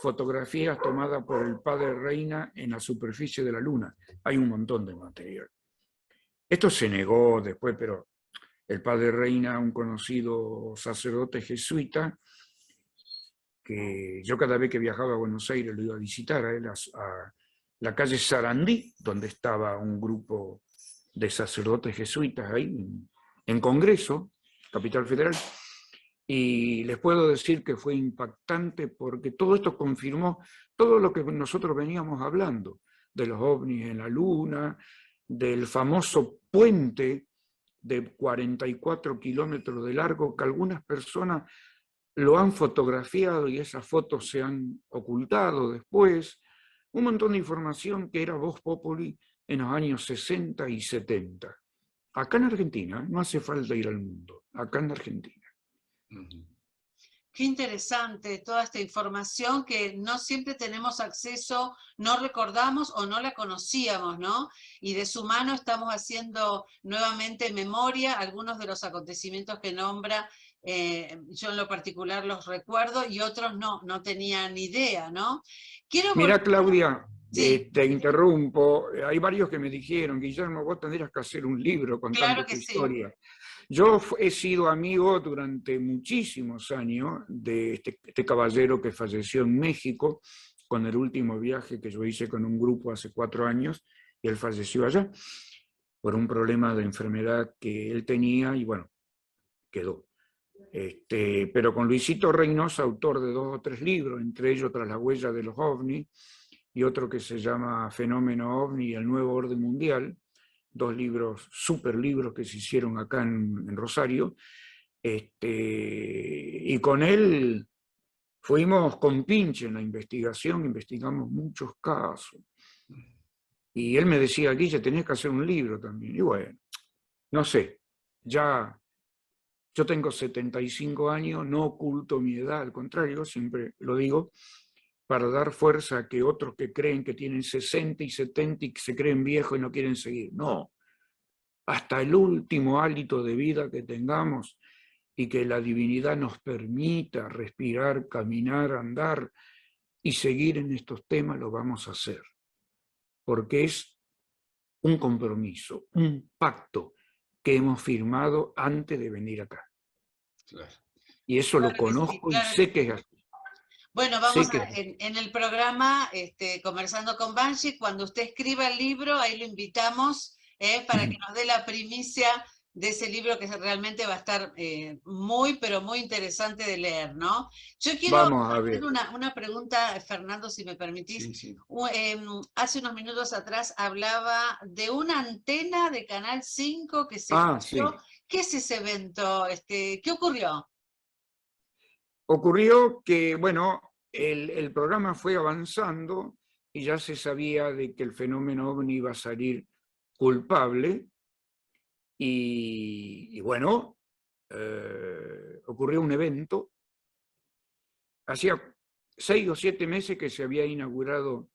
fotografías tomadas por el padre Reina en la superficie de la luna. Hay un montón de material. Esto se negó después, pero el padre Reina, un conocido sacerdote jesuita, que yo cada vez que viajaba a Buenos Aires lo iba a visitar a él, a la calle Sarandí, donde estaba un grupo de sacerdotes jesuitas ahí, en Congreso, Capital Federal, y les puedo decir que fue impactante porque todo esto confirmó todo lo que nosotros veníamos hablando, de los ovnis en la luna, del famoso puente de 44 kilómetros de largo, que algunas personas lo han fotografiado y esas fotos se han ocultado después. Un montón de información que era Vox Populi en los años 60 y 70. Acá en Argentina, no hace falta ir al mundo, acá en Argentina. Qué interesante toda esta información que no siempre tenemos acceso, no recordamos o no la conocíamos, ¿no? Y de su mano estamos haciendo nuevamente memoria algunos de los acontecimientos que nombra. Yo en lo particular los recuerdo y otros no tenía ni idea, ¿no? Mira, Claudia, sí. Te interrumpo. Hay varios que me dijeron, Guillermo, vos tendrías que hacer un libro contando tu historia. Yo he sido amigo durante muchísimos años de este caballero que falleció en México con el último viaje que yo hice con un grupo hace 4 años, y él falleció allá por un problema de enfermedad que él tenía y bueno, quedó. Pero con Luisito Reynosa, autor de 2 o 3 libros, entre ellos Tras la huella de los ovnis, y otro que se llama Fenómeno OVNI y el nuevo orden mundial, 2 libros, super libros que se hicieron acá en Rosario, y con él fuimos con pinche en la investigación, investigamos muchos casos. Y él me decía, Guille, tenés que hacer un libro también. Y bueno, no sé, ya yo tengo 75 años, no oculto mi edad, al contrario, siempre lo digo, para dar fuerza a que otros que creen que tienen 60 y 70 y que se creen viejos y no quieren seguir. No, hasta el último hálito de vida que tengamos y que la divinidad nos permita respirar, caminar, andar y seguir en estos temas, lo vamos a hacer. Porque es un compromiso, un pacto que hemos firmado antes de venir acá. Claro. Y eso lo conozco y sé que es así. Bueno, vamos en el programa Conversando con Banshee, cuando usted escriba el libro, ahí lo invitamos para que nos dé la primicia de ese libro que realmente va a estar muy, pero muy interesante de leer, ¿no? Yo quiero hacer una pregunta, Fernando, si me permitís. Sí, sí. Hace unos minutos atrás hablaba de una antena de Canal 5 que se falló. Sí. ¿Qué es ese evento? ¿Qué ocurrió? Ocurrió que, bueno, el programa fue avanzando y ya se sabía de que el fenómeno OVNI iba a salir culpable y bueno, ocurrió un evento. Hacía 6 o 7 meses que se había inaugurado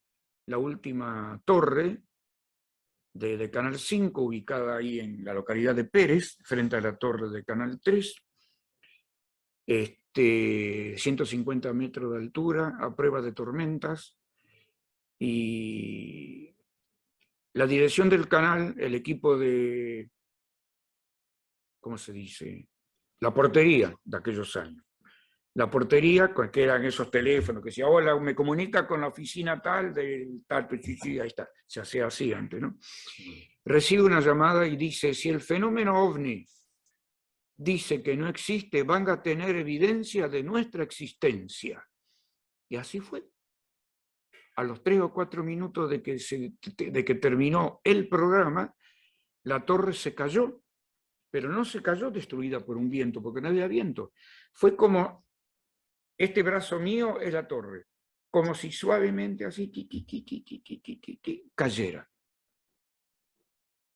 la última torre de Canal 5, ubicada ahí en la localidad de Pérez, frente a la torre de Canal 3. 150 metros de altura, a prueba de tormentas, y la dirección del canal, el equipo de, ¿cómo se dice?, la portería de aquellos años, La portería, que eran esos teléfonos que decía, hola, me comunica con la oficina tal, del tal, chichi, ahí está, se hacía así antes, ¿no? Recibe una llamada y dice, si el fenómeno OVNI dice que no existe, van a tener evidencia de nuestra existencia. Y así fue. A los 3 o 4 minutos de que terminó el programa, la torre se cayó, pero no se cayó destruida por un viento, porque no había viento. Fue como, este brazo mío es la torre, como si suavemente así cayera.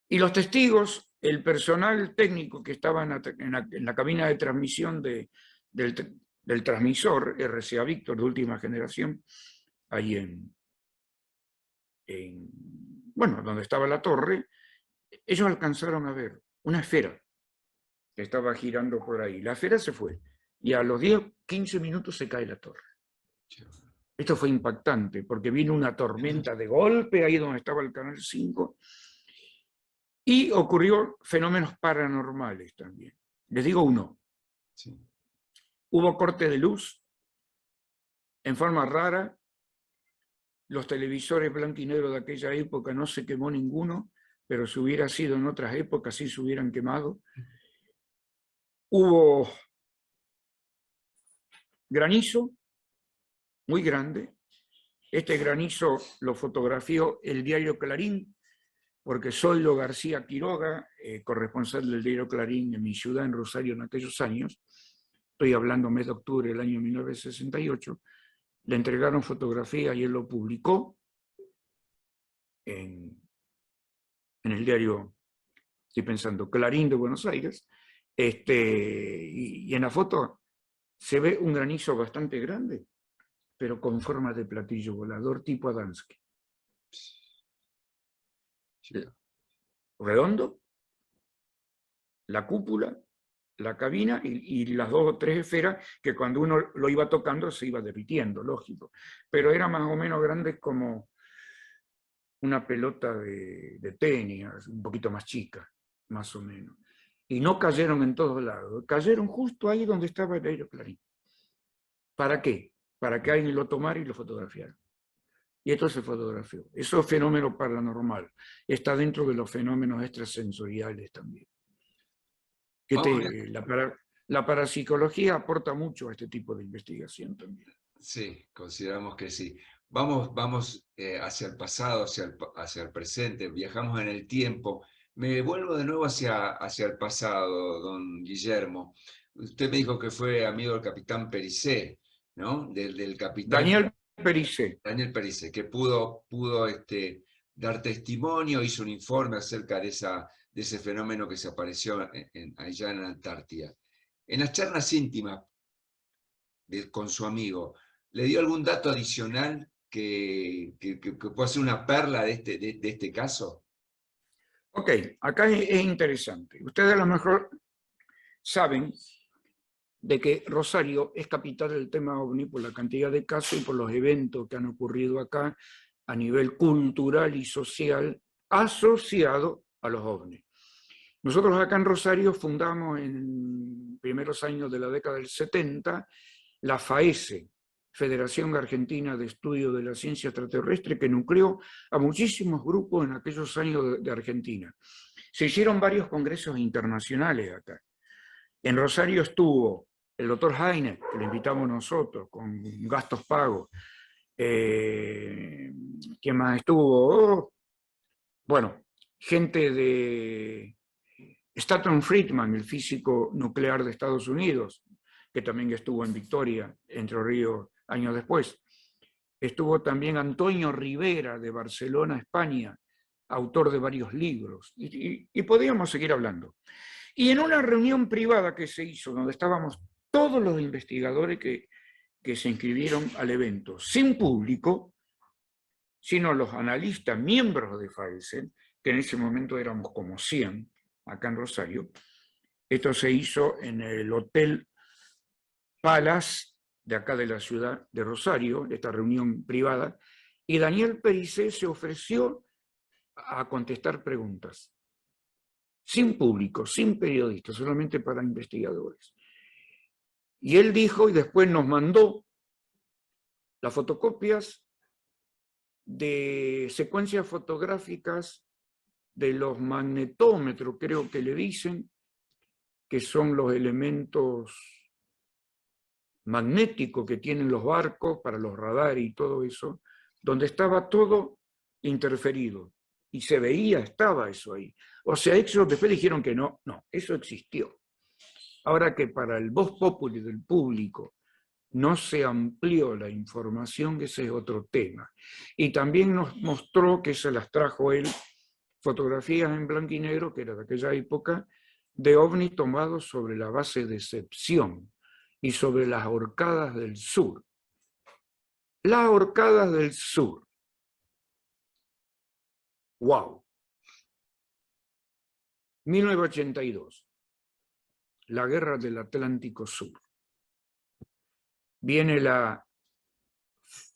Y los testigos, el personal técnico que estaba en la cabina de transmisión del transmisor RCA Víctor de última generación, ahí bueno, donde estaba la torre, ellos alcanzaron a ver una esfera que estaba girando por ahí. La esfera se fue y a los 10, 15 minutos se cae la torre. Esto fue impactante porque vino una tormenta de golpe ahí donde estaba el Canal 5 y ocurrió fenómenos paranormales también. Les digo uno. Sí. Hubo corte de luz en forma rara. Los televisores blanco y negro de aquella época no se quemó ninguno, pero si hubiera sido en otras épocas sí se hubieran quemado. Hubo granizo muy grande. Este granizo lo fotografió el diario Clarín, porque Zoilo García Quiroga, corresponsal del diario Clarín en mi ciudad, en Rosario, en aquellos años, estoy hablando mes de octubre del año 1968, le entregaron fotografía y él lo publicó en el diario, estoy pensando, Clarín de Buenos Aires, y en la foto se ve un granizo bastante grande, pero con forma de platillo volador tipo Adamski. Redondo, la cúpula, la cabina y las 2 o 3 esferas que cuando uno lo iba tocando se iba derritiendo, lógico. Pero era más o menos grande como una pelota de tenis, un poquito más chica, más o menos. Y no cayeron en todos lados, cayeron justo ahí donde estaba el diario Clarín. ¿Para qué? Para que alguien lo tomara y lo fotografiara. Y esto se fotografió. Eso es fenómeno paranormal. Está dentro de los fenómenos extrasensoriales también. La parapsicología aporta mucho a este tipo de investigación también. Sí, consideramos que sí. Vamos hacia el pasado, hacia el presente, viajamos en el tiempo. Me vuelvo de nuevo hacia el pasado, don Guillermo. Usted me dijo que fue amigo del capitán Pericé, ¿no? Del capitán Daniel Pericé. Daniel Pericé, que pudo dar testimonio, hizo un informe acerca de ese fenómeno que se apareció allá en la Antártida. En las charlas íntimas con su amigo, ¿le dio algún dato adicional que pueda ser una perla de este caso? Ok, acá es interesante. Ustedes a lo mejor saben de que Rosario es capital del tema OVNI por la cantidad de casos y por los eventos que han ocurrido acá a nivel cultural y social asociado a los OVNI. Nosotros acá en Rosario fundamos en primeros años de la década del 70 la FAESE, Federación Argentina de Estudio de la Ciencia Extraterrestre, que nucleó a muchísimos grupos en aquellos años de Argentina. Se hicieron varios congresos internacionales acá. En Rosario estuvo el doctor Heine, que lo invitamos nosotros, con gastos pagos. ¿Quién más estuvo? Bueno, gente de Stanton Friedman, el físico nuclear de Estados Unidos, que también estuvo en Victoria, Entre Ríos, años después. Estuvo también Antonio Rivera, de Barcelona, España, autor de varios libros. Y podríamos seguir hablando. Y en una reunión privada que se hizo, donde estábamos todos los investigadores que se inscribieron al evento, sin público, sino los analistas, miembros de FAESE, que en ese momento éramos como 100, acá en Rosario. Esto se hizo en el Hotel Palace, de acá de la ciudad de Rosario, esta reunión privada, y Daniel Pericé se ofreció a contestar preguntas, sin público, sin periodistas, solamente para investigadores. Y él dijo, y después nos mandó las fotocopias de secuencias fotográficas de los magnetómetros, creo que le dicen, que son los elementos magnéticos que tienen los barcos para los radares y todo eso, donde estaba todo interferido. Y se veía, estaba eso ahí. O sea, ellos después dijeron que no, eso existió. Ahora que para el vox populi del público no se amplió la información, ese es otro tema. Y también nos mostró, que se las trajo él, fotografías en blanco y negro, que era de aquella época, de ovnis tomados sobre la base de Decepción y sobre las Orcadas del Sur. Las Orcadas del Sur. ¡Wow! 1982. La Guerra del Atlántico Sur. Viene la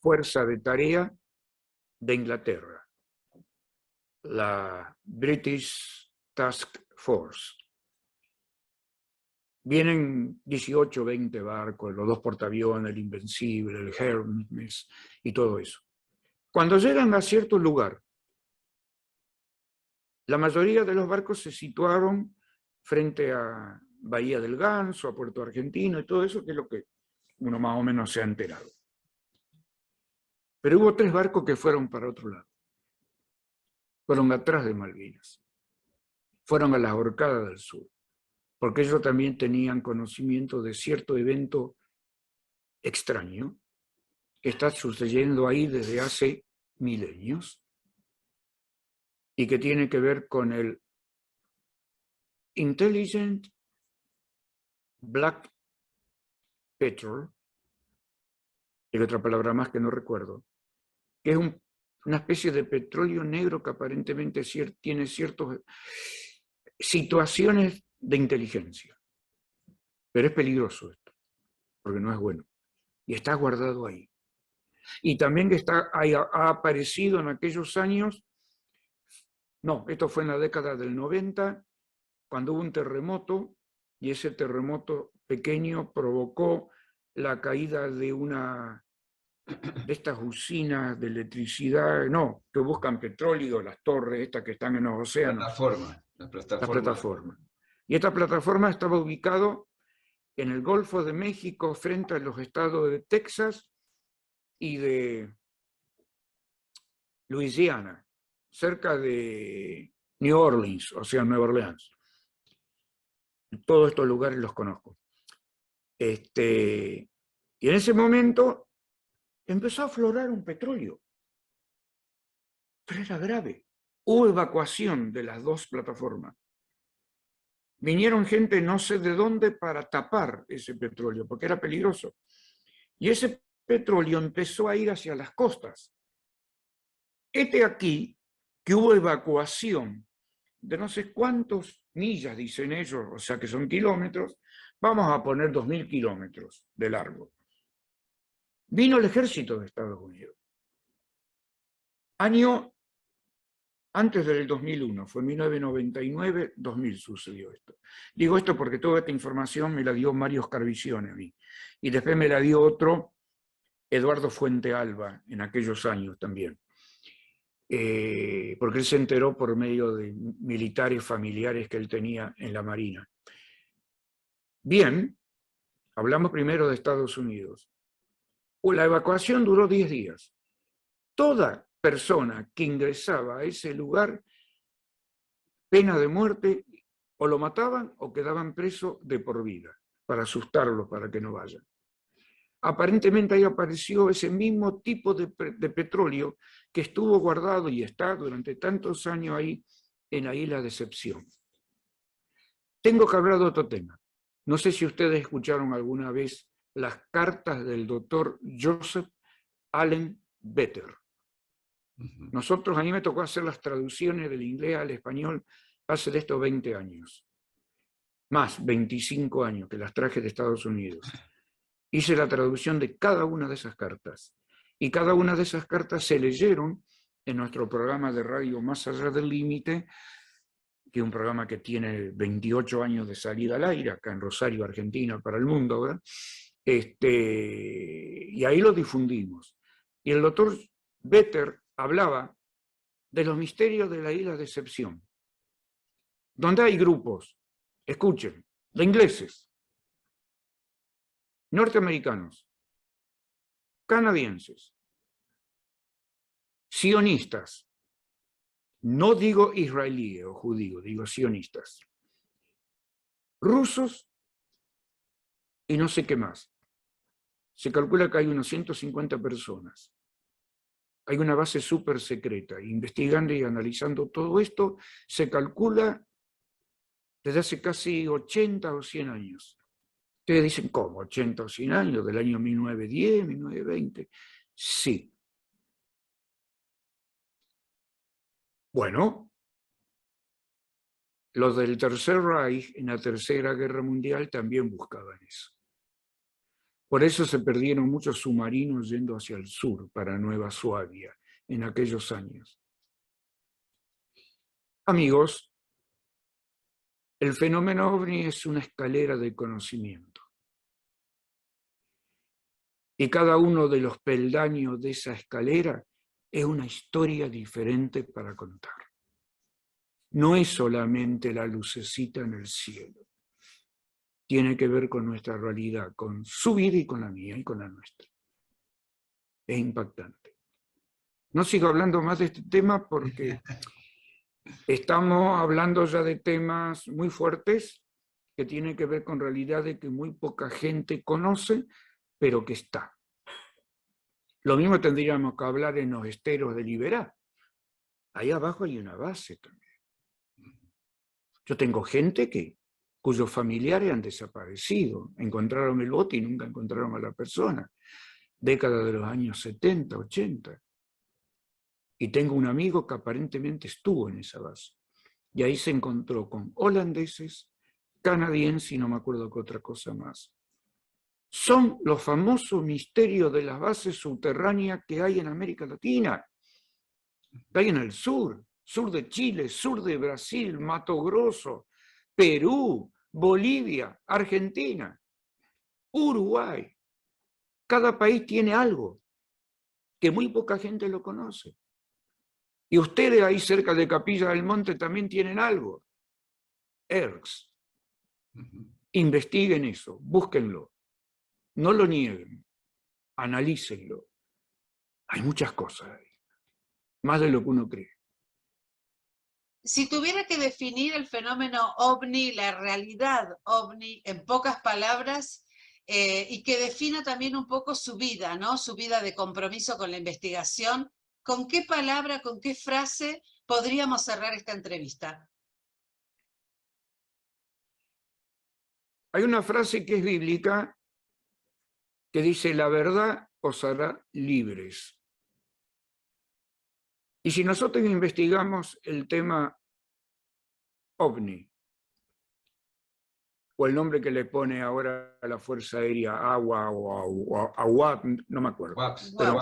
Fuerza de Tarea de Inglaterra, la British Task Force. Vienen 18, 20 barcos, los 2 portaaviones, el Invencible, el Hermes y todo eso. Cuando llegan a cierto lugar, la mayoría de los barcos se situaron frente a Bahía del Ganso, a Puerto Argentino y todo eso, que es lo que uno más o menos se ha enterado. Pero hubo 3 barcos que fueron para otro lado. Fueron atrás de Malvinas. Fueron a las Orcadas del Sur. Porque ellos también tenían conocimiento de cierto evento extraño que está sucediendo ahí desde hace milenios y que tiene que ver con el Intelligent Black Petrol, y otra palabra más que no recuerdo, que es una especie de petróleo negro que aparentemente tiene ciertas situaciones de inteligencia. Pero es peligroso esto, porque no es bueno. Y está guardado ahí. Y también ha aparecido en aquellos años, no, esto fue en la década del 90, cuando hubo un terremoto, y ese terremoto pequeño provocó la caída de de estas usinas de electricidad, no, que buscan petróleo, las torres estas que están en los océanos. La plataforma. Y esta plataforma estaba ubicada en el Golfo de México, frente a los estados de Texas y de Luisiana, cerca de New Orleans, o sea, Nueva Orleans. Todos estos lugares los conozco. Y en ese momento empezó a aflorar un petróleo. Pero era grave. Hubo evacuación de las 2 plataformas. Vinieron gente no sé de dónde para tapar ese petróleo, porque era peligroso. Y ese petróleo empezó a ir hacia las costas. Aquí que hubo evacuación de no sé cuántos millas, dicen ellos, o sea que son kilómetros, vamos a poner 2000 kilómetros de largo. Vino el ejército de Estados Unidos. Año antes del 2001, fue en 1999, 2000 sucedió esto. Digo esto porque toda esta información me la dio Mario Scarvicione a mí. Y después me la dio otro, Eduardo Fuente Alba, en aquellos años también. Porque él se enteró por medio de militares familiares que él tenía en la Marina. Bien, hablamos primero de Estados Unidos. La evacuación duró 10 días. Toda persona que ingresaba a ese lugar, pena de muerte, o lo mataban o quedaban presos de por vida, para asustarlos, para que no vayan. Aparentemente ahí apareció ese mismo tipo de petróleo que estuvo guardado y está durante tantos años ahí en la isla Decepción. Tengo que hablar de otro tema. No sé si ustedes escucharon alguna vez las cartas del doctor Joseph Allen Vetter. Nosotros, a mí me tocó hacer las traducciones del inglés al español hace de estos 20 años. Más, 25 años que las traje de Estados Unidos. Hice la traducción de cada una de esas cartas. Y cada una de esas cartas se leyeron en nuestro programa de radio Más Allá del Límite que es un programa que tiene 28 años de salida al aire, acá en Rosario, Argentina, para el mundo, ¿verdad? Y ahí lo difundimos. Y el doctor Vetter hablaba de los misterios de la isla de Decepción, donde hay grupos, escuchen, de ingleses, norteamericanos, canadienses, sionistas, no digo israelíes o judíos, digo sionistas, rusos y no sé qué más. Se calcula que hay unos 150 personas. Hay una base súper secreta. Investigando y analizando todo esto, se calcula desde hace casi 80 o 100 años. Ustedes dicen, ¿cómo? 80 o 100 años, del año 1910, 1920. Sí. Bueno, los del Tercer Reich en la Tercera Guerra Mundial también buscaban eso. Por eso se perdieron muchos submarinos yendo hacia el sur, para Nueva Suabia, en aquellos años. Amigos, el fenómeno OVNI es una escalera de conocimiento. Y cada uno de los peldaños de esa escalera es una historia diferente para contar. No es solamente la lucecita en el cielo. Tiene que ver con nuestra realidad, con su vida y con la mía y con la nuestra. Es impactante. No sigo hablando más de este tema porque estamos hablando ya de temas muy fuertes que tienen que ver con realidades que muy poca gente conoce, pero que está. Lo mismo tendríamos que hablar en los esteros de Liberá. Ahí abajo hay una base también. Yo tengo gente cuyos familiares han desaparecido, encontraron el bote y nunca encontraron a la persona, década de los años 70, 80. Y tengo un amigo que aparentemente estuvo en esa base. Y ahí se encontró con holandeses, canadienses y no me acuerdo qué otra cosa más. Son los famosos misterios de las bases subterráneas que hay en América Latina, que hay en el sur de Chile, sur de Brasil, Mato Grosso, Perú, Bolivia, Argentina, Uruguay. Cada país tiene algo que muy poca gente lo conoce. Y ustedes ahí cerca de Capilla del Monte también tienen algo. ERCS. Investiguen eso, búsquenlo. No lo nieguen, analícenlo. Hay muchas cosas ahí, más de lo que uno cree. Si tuviera que definir el fenómeno OVNI, la realidad OVNI, en pocas palabras, y que defina también un poco su vida, ¿no? Su vida de compromiso con la investigación, ¿con qué palabra, con qué frase podríamos cerrar esta entrevista? Hay una frase que es bíblica que dice: la verdad os hará libres. Y si nosotros investigamos el tema OVNI, o el nombre que le pone ahora a la Fuerza Aérea, agua o agua, no me acuerdo. Pero,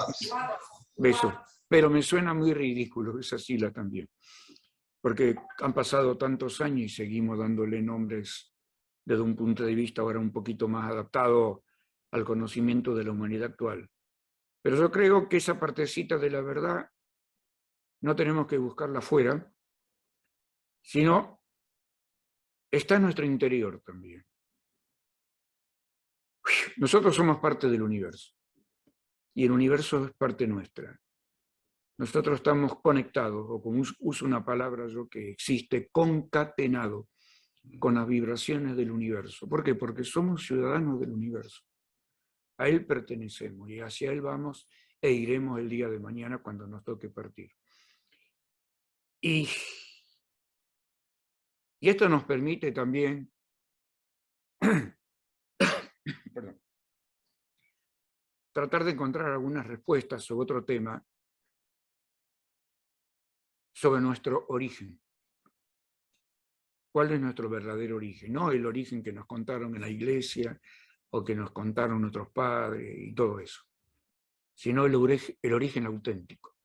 beso. Pero me suena muy ridículo esa sigla también, porque han pasado tantos años y seguimos dándole nombres desde un punto de vista ahora un poquito más adaptado al conocimiento de la humanidad actual. Pero yo creo que esa partecita de la verdad no tenemos que buscarla afuera, sino está en nuestro interior también. Nosotros somos parte del universo y el universo es parte nuestra. Nosotros estamos conectados, o como uso una palabra yo que existe, concatenado con las vibraciones del universo. ¿Por qué? Porque somos ciudadanos del universo. A él pertenecemos y hacia él vamos e iremos el día de mañana cuando nos toque partir. Y esto nos permite también perdón, tratar de encontrar algunas respuestas sobre otro tema, sobre nuestro origen. ¿Cuál es nuestro verdadero origen? No el origen que nos contaron en la iglesia o que nos contaron nuestros padres y todo eso, sino el origen auténtico,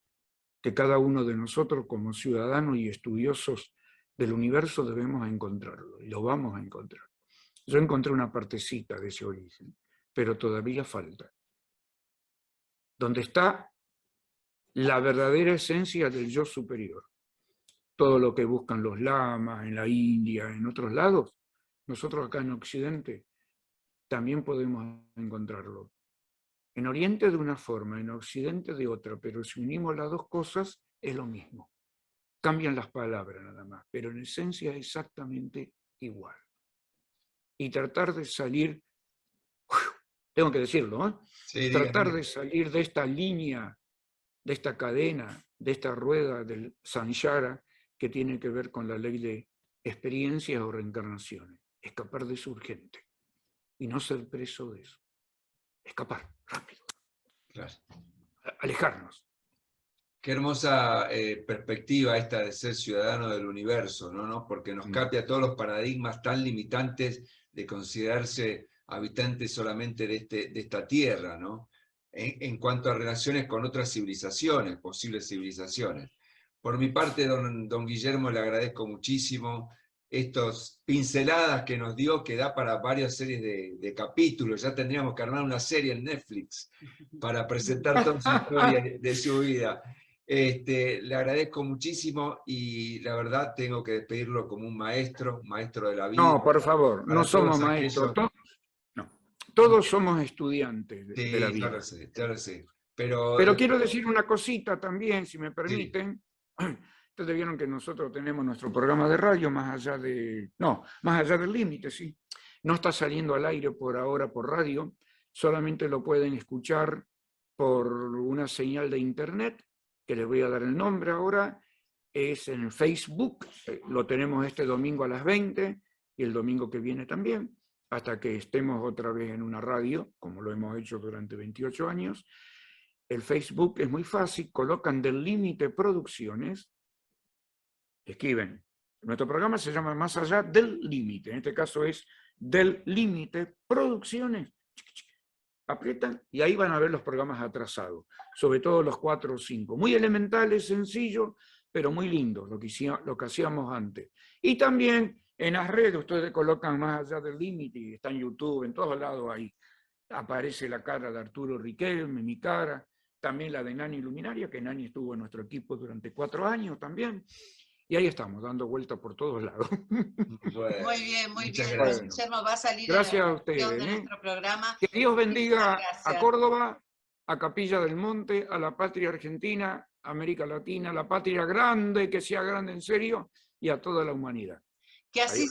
que cada uno de nosotros como ciudadanos y estudiosos del universo debemos encontrarlo, y lo vamos a encontrar. Yo encontré una partecita de ese origen, pero todavía falta. Donde está la verdadera esencia del yo superior. Todo lo que buscan los lamas en la India, en otros lados, nosotros acá en Occidente también podemos encontrarlo. En Oriente de una forma, en Occidente de otra, pero si unimos las dos cosas es lo mismo. Cambian las palabras nada más, pero en esencia es exactamente igual. Y tratar de salir, tengo que decirlo, ¿eh? Sí, Tratar dígame. de salir de esta línea, de esta cadena, de esta rueda del samsara que tiene que ver con la ley de experiencias o reencarnaciones. Escapar de eso urgente y no ser preso de eso. Escapar, rápido. Claro. Alejarnos. Qué hermosa perspectiva esta de ser ciudadano del universo, ¿no? Porque nos cambia todos los paradigmas tan limitantes de considerarse habitantes solamente de esta tierra, ¿no? En cuanto a relaciones con otras civilizaciones, posibles civilizaciones. Por mi parte, don Guillermo, le agradezco muchísimo estas pinceladas que nos dio, que da para varias series de capítulos. Ya tendríamos que armar una serie en Netflix para presentar toda su historia de su vida. Le agradezco muchísimo y la verdad tengo que despedirlo como un maestro de la vida. No, por favor, no somos maestros. Todos somos estudiantes de la vida. Claro sé. Pero quiero decir una cosita también, si me permiten. Sí. Ustedes vieron que nosotros tenemos nuestro programa de radio más allá del límite, sí. No está saliendo al aire por ahora por radio, solamente lo pueden escuchar por una señal de internet, que les voy a dar el nombre ahora, es en Facebook, lo tenemos este domingo a las 20 y el domingo que viene también, hasta que estemos otra vez en una radio, como lo hemos hecho durante 28 años. El Facebook es muy fácil, colocan Del Límite Producciones, escriben. Nuestro programa se llama Más Allá del Límite, en este caso es Del Límite Producciones. Aprietan y ahí van a ver los programas atrasados, sobre todo los 4 o 5. Muy elementales, sencillos, pero muy lindos, lo que hacíamos antes. Y también en las redes ustedes colocan Más Allá del Límite, y está en YouTube, en todos lados ahí. Aparece la cara de Arturo Riquelme, mi cara, también la de Nani Luminaria, que Nani estuvo en nuestro equipo durante 4 años también. Y ahí estamos, dando vueltas por todos lados. Bueno, muy bien. Gracias. Guillermo va a salir gracias en la a ustedes, de nuestro programa. Que Dios bendiga a Córdoba, a Capilla del Monte, a la patria argentina, a América Latina, a la patria grande, que sea grande en serio, y a toda la humanidad. Que así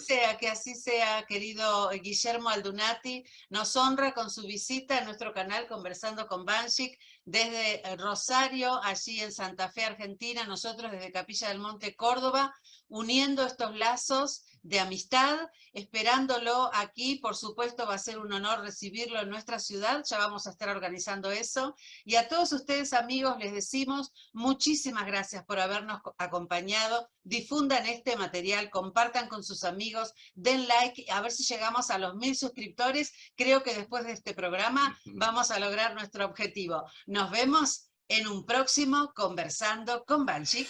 sea, querido Guillermo Aldunati. Nos honra con su visita a nuestro canal Conversando con Banchik desde Rosario, allí en Santa Fe, Argentina, nosotros desde Capilla del Monte, Córdoba, uniendo estos lazos de amistad, esperándolo aquí. Por supuesto va a ser un honor recibirlo en nuestra ciudad, ya vamos a estar organizando eso. Y a todos ustedes, amigos, les decimos muchísimas gracias por habernos acompañado. Difundan este material, compartan con sus amigos, den like, a ver si llegamos a los 1000 suscriptores. Creo que después de este programa vamos a lograr nuestro objetivo. Nos vemos en un próximo Conversando con Banchik.